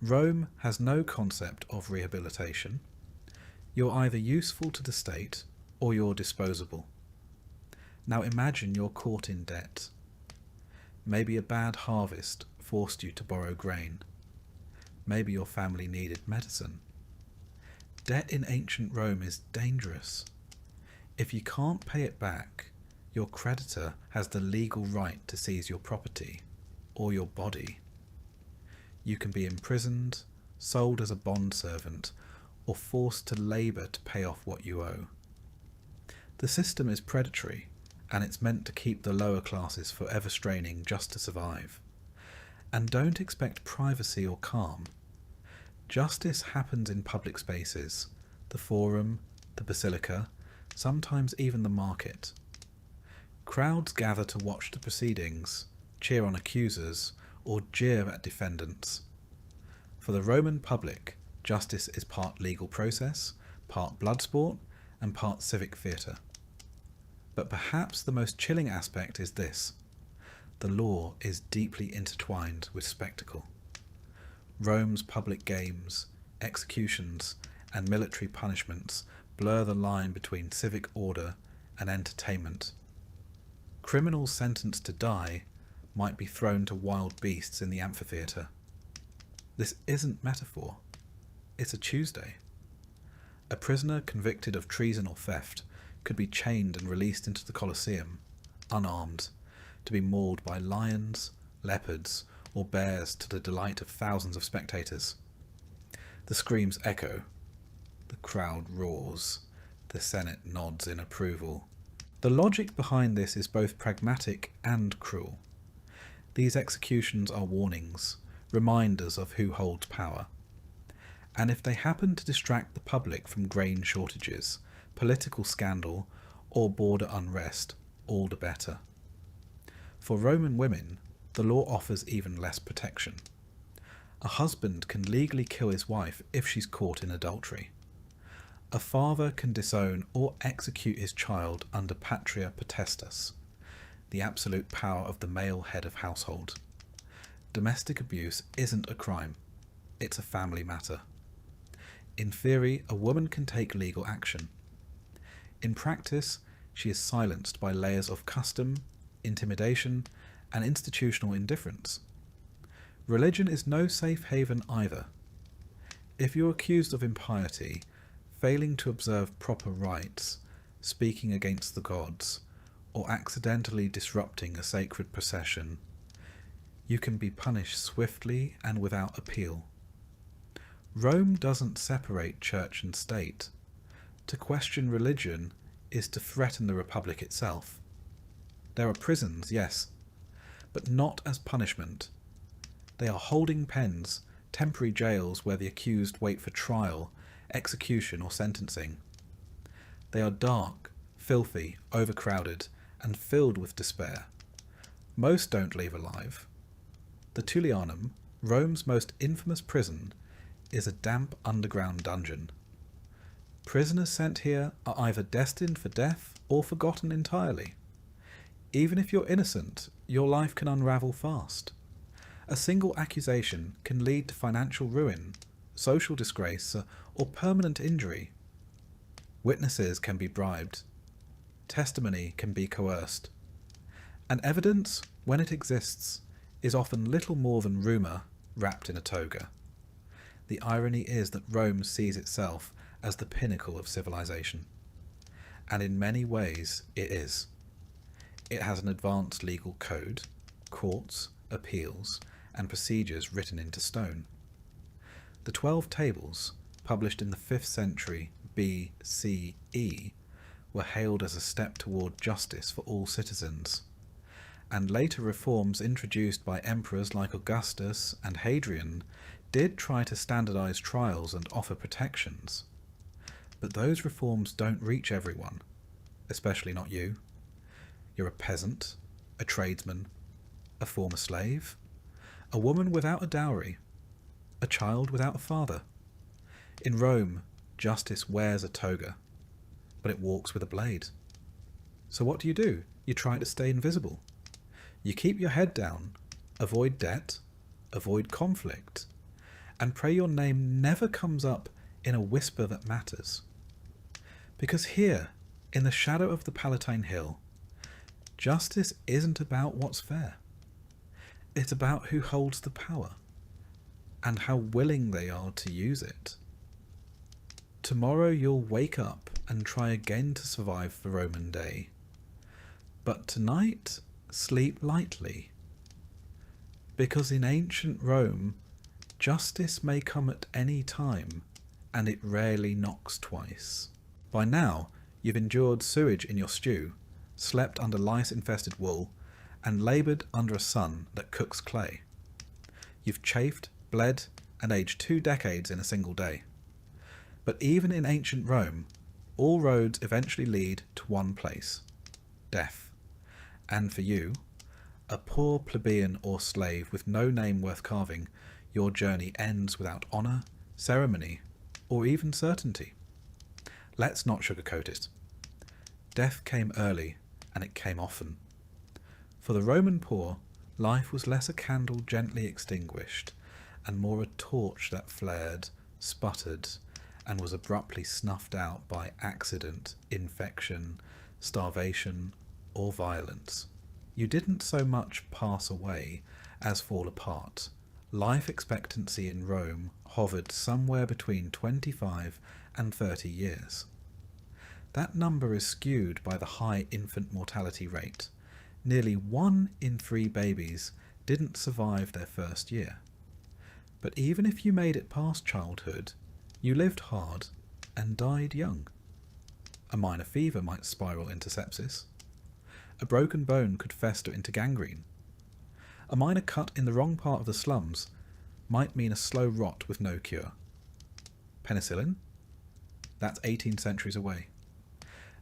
Rome has no concept of rehabilitation. You're either useful to the state or you're disposable. Now imagine you're caught in debt. Maybe a bad harvest forced you to borrow grain. Maybe your family needed medicine. Debt in ancient Rome is dangerous. If you can't pay it back, your creditor has the legal right to seize your property or your body. You can be imprisoned, sold as a bondservant, or forced to labour to pay off what you owe. The system is predatory, and it's meant to keep the lower classes forever straining just to survive. And don't expect privacy or calm. Justice happens in public spaces, the forum, the basilica, sometimes even the market. Crowds gather to watch the proceedings, cheer on accusers, or jeer at defendants. For the Roman public, justice is part legal process, part blood sport, and part civic theatre. But perhaps the most chilling aspect is this: the law is deeply intertwined with spectacle. Rome's public games, executions, and military punishments blur the line between civic order and entertainment. Criminals sentenced to die might be thrown to wild beasts in the amphitheatre. This isn't metaphor. It's a Tuesday. A prisoner convicted of treason or theft could be chained and released into the Colosseum, unarmed, to be mauled by lions, leopards, or bears to the delight of thousands of spectators. The screams echo. The crowd roars. The Senate nods in approval. The logic behind this is both pragmatic and cruel. These executions are warnings, reminders of who holds power. And if they happen to distract the public from grain shortages, political scandal, or border unrest, all the better. For Roman women, the law offers even less protection. A husband can legally kill his wife if she's caught in adultery. A father can disown or execute his child under patria potestas, the absolute power of the male head of household. Domestic abuse isn't a crime, it's a family matter. In theory, a woman can take legal action. In practice, she is silenced by layers of custom, intimidation, and institutional indifference. Religion is no safe haven either. If you're accused of impiety, failing to observe proper rites, speaking against the gods, or accidentally disrupting a sacred procession, you can be punished swiftly and without appeal. Rome doesn't separate church and state. To question religion is to threaten the republic itself. There are prisons, yes, but not as punishment. They are holding pens, temporary jails where the accused wait for trial, execution, or sentencing. They are dark, filthy, overcrowded, and filled with despair. Most don't leave alive. The Tullianum, Rome's most infamous prison, is a damp underground dungeon. Prisoners sent here are either destined for death or forgotten entirely. Even if you're innocent, your life can unravel fast. A single accusation can lead to financial ruin, social disgrace, or permanent injury. Witnesses can be bribed. Testimony can be coerced. And evidence, when it exists, is often little more than rumour wrapped in a toga. The irony is that Rome sees itself as the pinnacle of civilization. And in many ways it is. It has an advanced legal code, courts, appeals, and procedures written into stone. The 12 Tables, published in the 5th century BCE, were hailed as a step toward justice for all citizens, and later reforms introduced by emperors like Augustus and Hadrian did try to standardize trials and offer protections. But those reforms don't reach everyone, especially not you. You're a peasant, a tradesman, a former slave, a woman without a dowry, a child without a father. In Rome, justice wears a toga, but it walks with a blade. So what do? You try to stay invisible. You keep your head down, avoid debt, avoid conflict, and pray your name never comes up in a whisper that matters. Because here, in the shadow of the Palatine Hill, justice isn't about what's fair. It's about who holds the power, and how willing they are to use it. Tomorrow you'll wake up and try again to survive the Roman day. But tonight, sleep lightly. Because in ancient Rome, justice may come at any time, and it rarely knocks twice. By now, you've endured sewage in your stew, slept under lice-infested wool, and laboured under a sun that cooks clay. You've chafed, bled, and aged 2 decades in a single day. But even in ancient Rome, all roads eventually lead to one place: death. And for you, a poor plebeian or slave with no name worth carving, your journey ends without honour, ceremony, or even certainty. Let's not sugarcoat it. Death came early, and it came often. For the Roman poor, life was less a candle gently extinguished, and more a torch that flared, sputtered, and was abruptly snuffed out by accident, infection, starvation, or violence. You didn't so much pass away as fall apart. Life expectancy in Rome hovered somewhere between 25 and 30 years. That number is skewed by the high infant mortality rate. Nearly 1 in 3 babies didn't survive their first year. But even if you made it past childhood, you lived hard and died young. A minor fever might spiral into sepsis. A broken bone could fester into gangrene. A minor cut in the wrong part of the slums might mean a slow rot with no cure. Penicillin? That's 18 centuries away.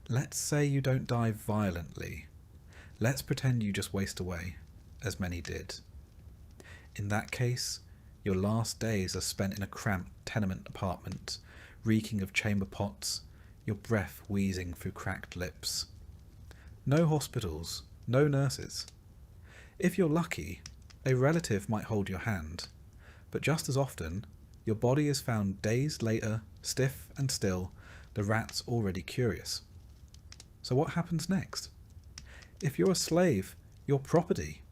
Let's say you don't die violently. Let's pretend you just waste away, as many did. In that case, your last days are spent in a cramped tenement apartment, reeking of chamber pots, your breath wheezing through cracked lips. No hospitals, no nurses. If you're lucky, a relative might hold your hand, but just as often, your body is found days later, stiff and still, the rats already curious. So what happens next? If you're a slave, you're property.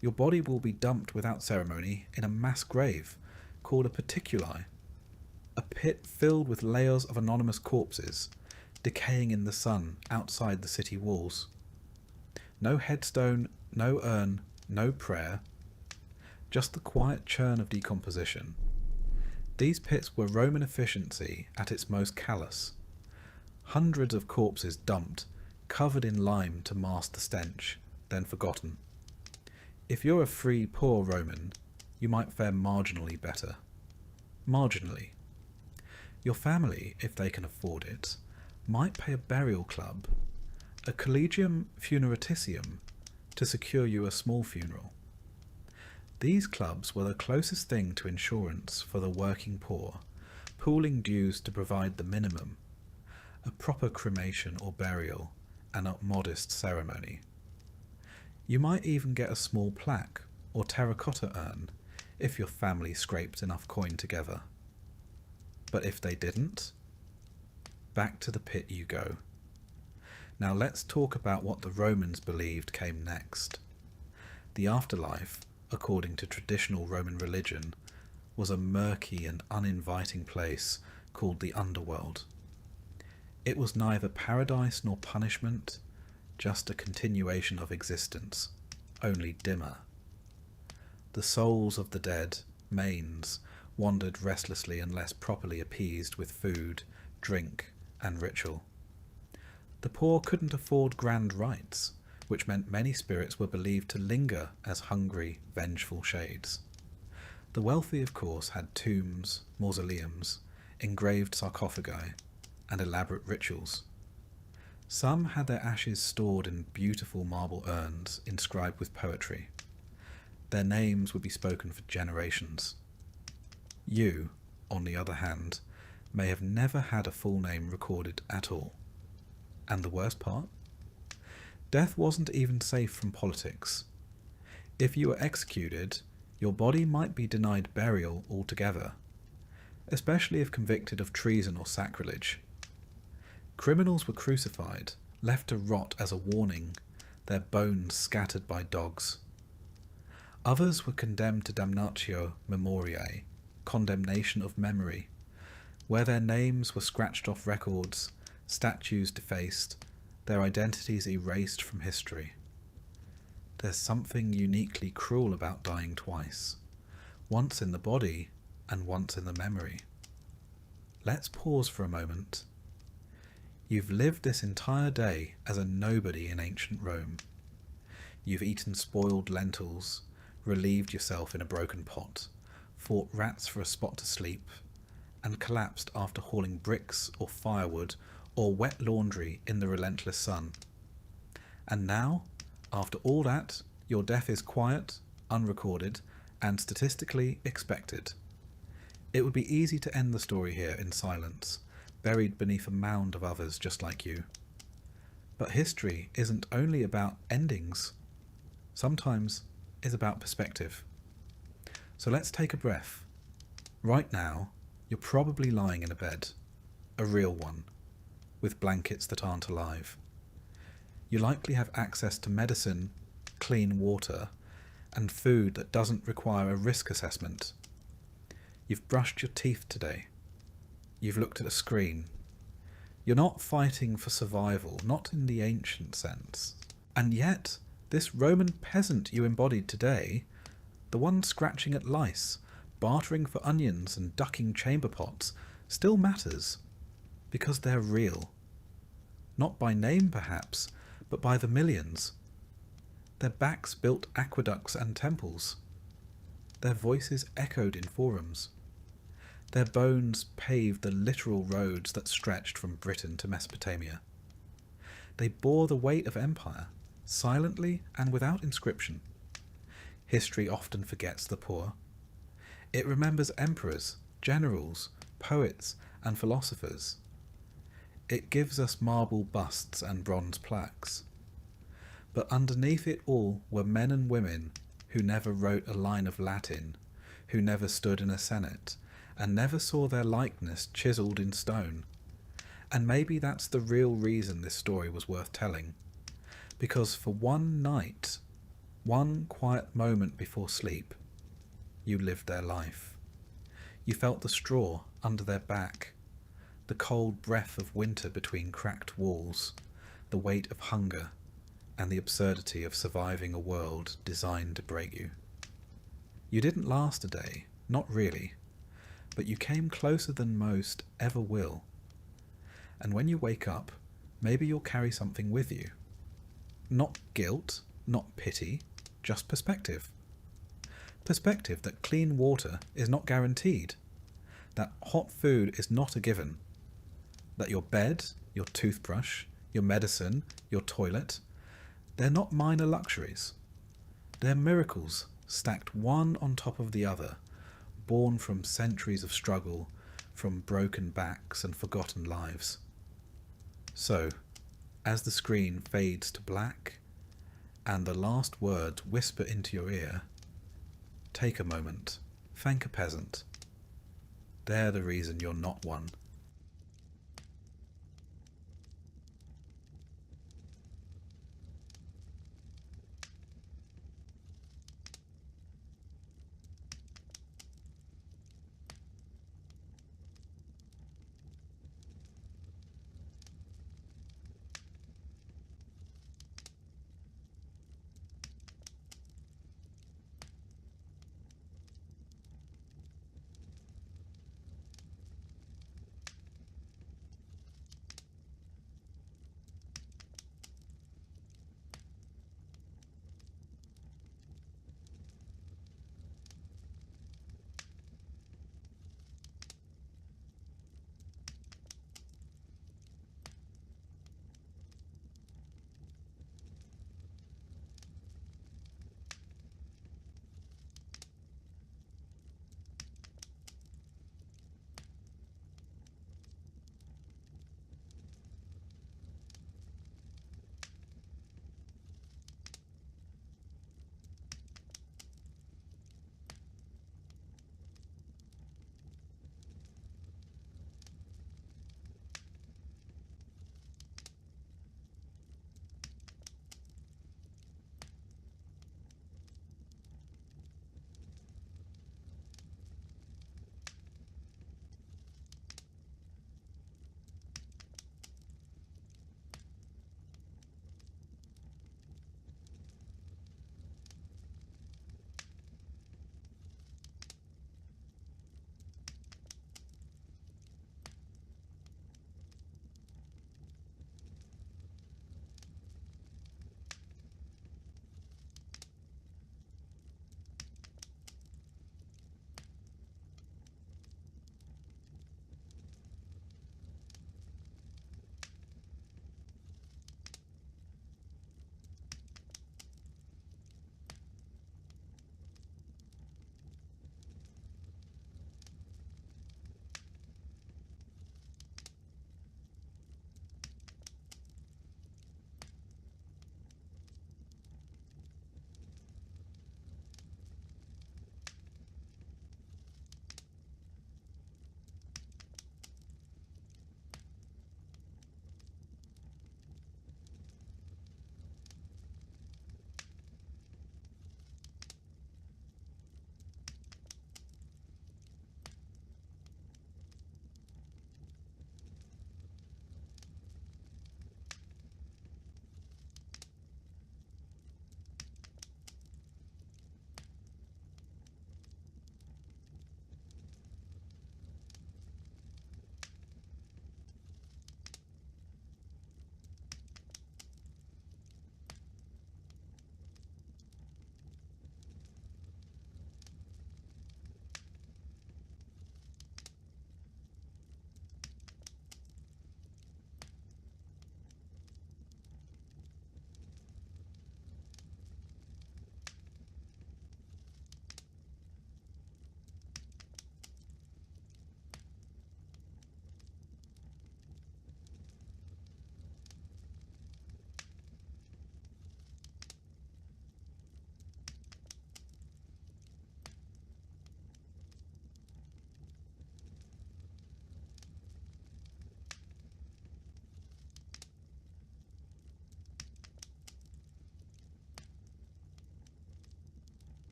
Your body will be dumped without ceremony in a mass grave called a paticuli, a pit filled with layers of anonymous corpses, decaying in the sun outside the city walls. No headstone, no urn, no prayer, just the quiet churn of decomposition. These pits were Roman efficiency at its most callous. Hundreds of corpses dumped, covered in lime to mask the stench, then forgotten. If you're a free, poor Roman, you might fare marginally better. Marginally. Your family, if they can afford it, might pay a burial club, a collegium funeraticium, to secure you a small funeral. These clubs were the closest thing to insurance for the working poor, pooling dues to provide the minimum, a proper cremation or burial, and a modest ceremony. You might even get a small plaque or terracotta urn if your family scraped enough coin together. But if they didn't, back to the pit you go. Now let's talk about what the Romans believed came next. The afterlife, according to traditional Roman religion, was a murky and uninviting place called the underworld. It was neither paradise nor punishment, just a continuation of existence, only dimmer. The souls of the dead, manes, wandered restlessly unless properly appeased with food, drink, and ritual. The poor couldn't afford grand rites, which meant many spirits were believed to linger as hungry, vengeful shades. The wealthy, of course, had tombs, mausoleums, engraved sarcophagi, and elaborate rituals. Some had their ashes stored in beautiful marble urns inscribed with poetry. Their names would be spoken for generations. You, on the other hand, may have never had a full name recorded at all. And the worst part? Death wasn't even safe from politics. If you were executed, your body might be denied burial altogether, especially if convicted of treason or sacrilege. Criminals were crucified, left to rot as a warning, their bones scattered by dogs. Others were condemned to damnatio memoriae, condemnation of memory, where their names were scratched off records, statues defaced, their identities erased from history. There's something uniquely cruel about dying twice, once in the body and once in the memory. Let's pause for a moment. You've lived this entire day as a nobody in ancient Rome. You've eaten spoiled lentils, relieved yourself in a broken pot, fought rats for a spot to sleep, and collapsed after hauling bricks or firewood or wet laundry in the relentless sun. And now, after all that, your death is quiet, unrecorded, and statistically expected. It would be easy to end the story here in silence, buried beneath a mound of others just like you. But history isn't only about endings. Sometimes it's about perspective. So let's take a breath. Right now, you're probably lying in a bed, a real one, with blankets that aren't alive. You likely have access to medicine, clean water, and food that doesn't require a risk assessment. You've brushed your teeth today. You've looked at a screen. You're not fighting for survival, not in the ancient sense. And yet, this Roman peasant you embodied today, the one scratching at lice, bartering for onions and ducking chamber pots, still matters, because they're real. Not by name, perhaps, but by the millions. Their backs built aqueducts and temples. Their voices echoed in forums. Their bones paved the literal roads that stretched from Britain to Mesopotamia. They bore the weight of empire, silently and without inscription. History often forgets the poor. It remembers emperors, generals, poets, and philosophers. It gives us marble busts and bronze plaques. But underneath it all were men and women who never wrote a line of Latin, who never stood in a senate, and never saw their likeness chiselled in stone. And maybe that's the real reason this story was worth telling. Because for one night, one quiet moment before sleep, you lived their life. You felt the straw under their back, the cold breath of winter between cracked walls, the weight of hunger, and the absurdity of surviving a world designed to break you. You didn't last a day, not really, but you came closer than most ever will. And when you wake up, maybe you'll carry something with you. Not guilt, not pity, just perspective. Perspective that clean water is not guaranteed, that hot food is not a given, that your bed, your toothbrush, your medicine, your toilet, they're not minor luxuries. They're miracles stacked one on top of the other, born from centuries of struggle, from broken backs and forgotten lives. So, as the screen fades to black, and the last words whisper into your ear, take a moment, thank a peasant. They're the reason you're not one.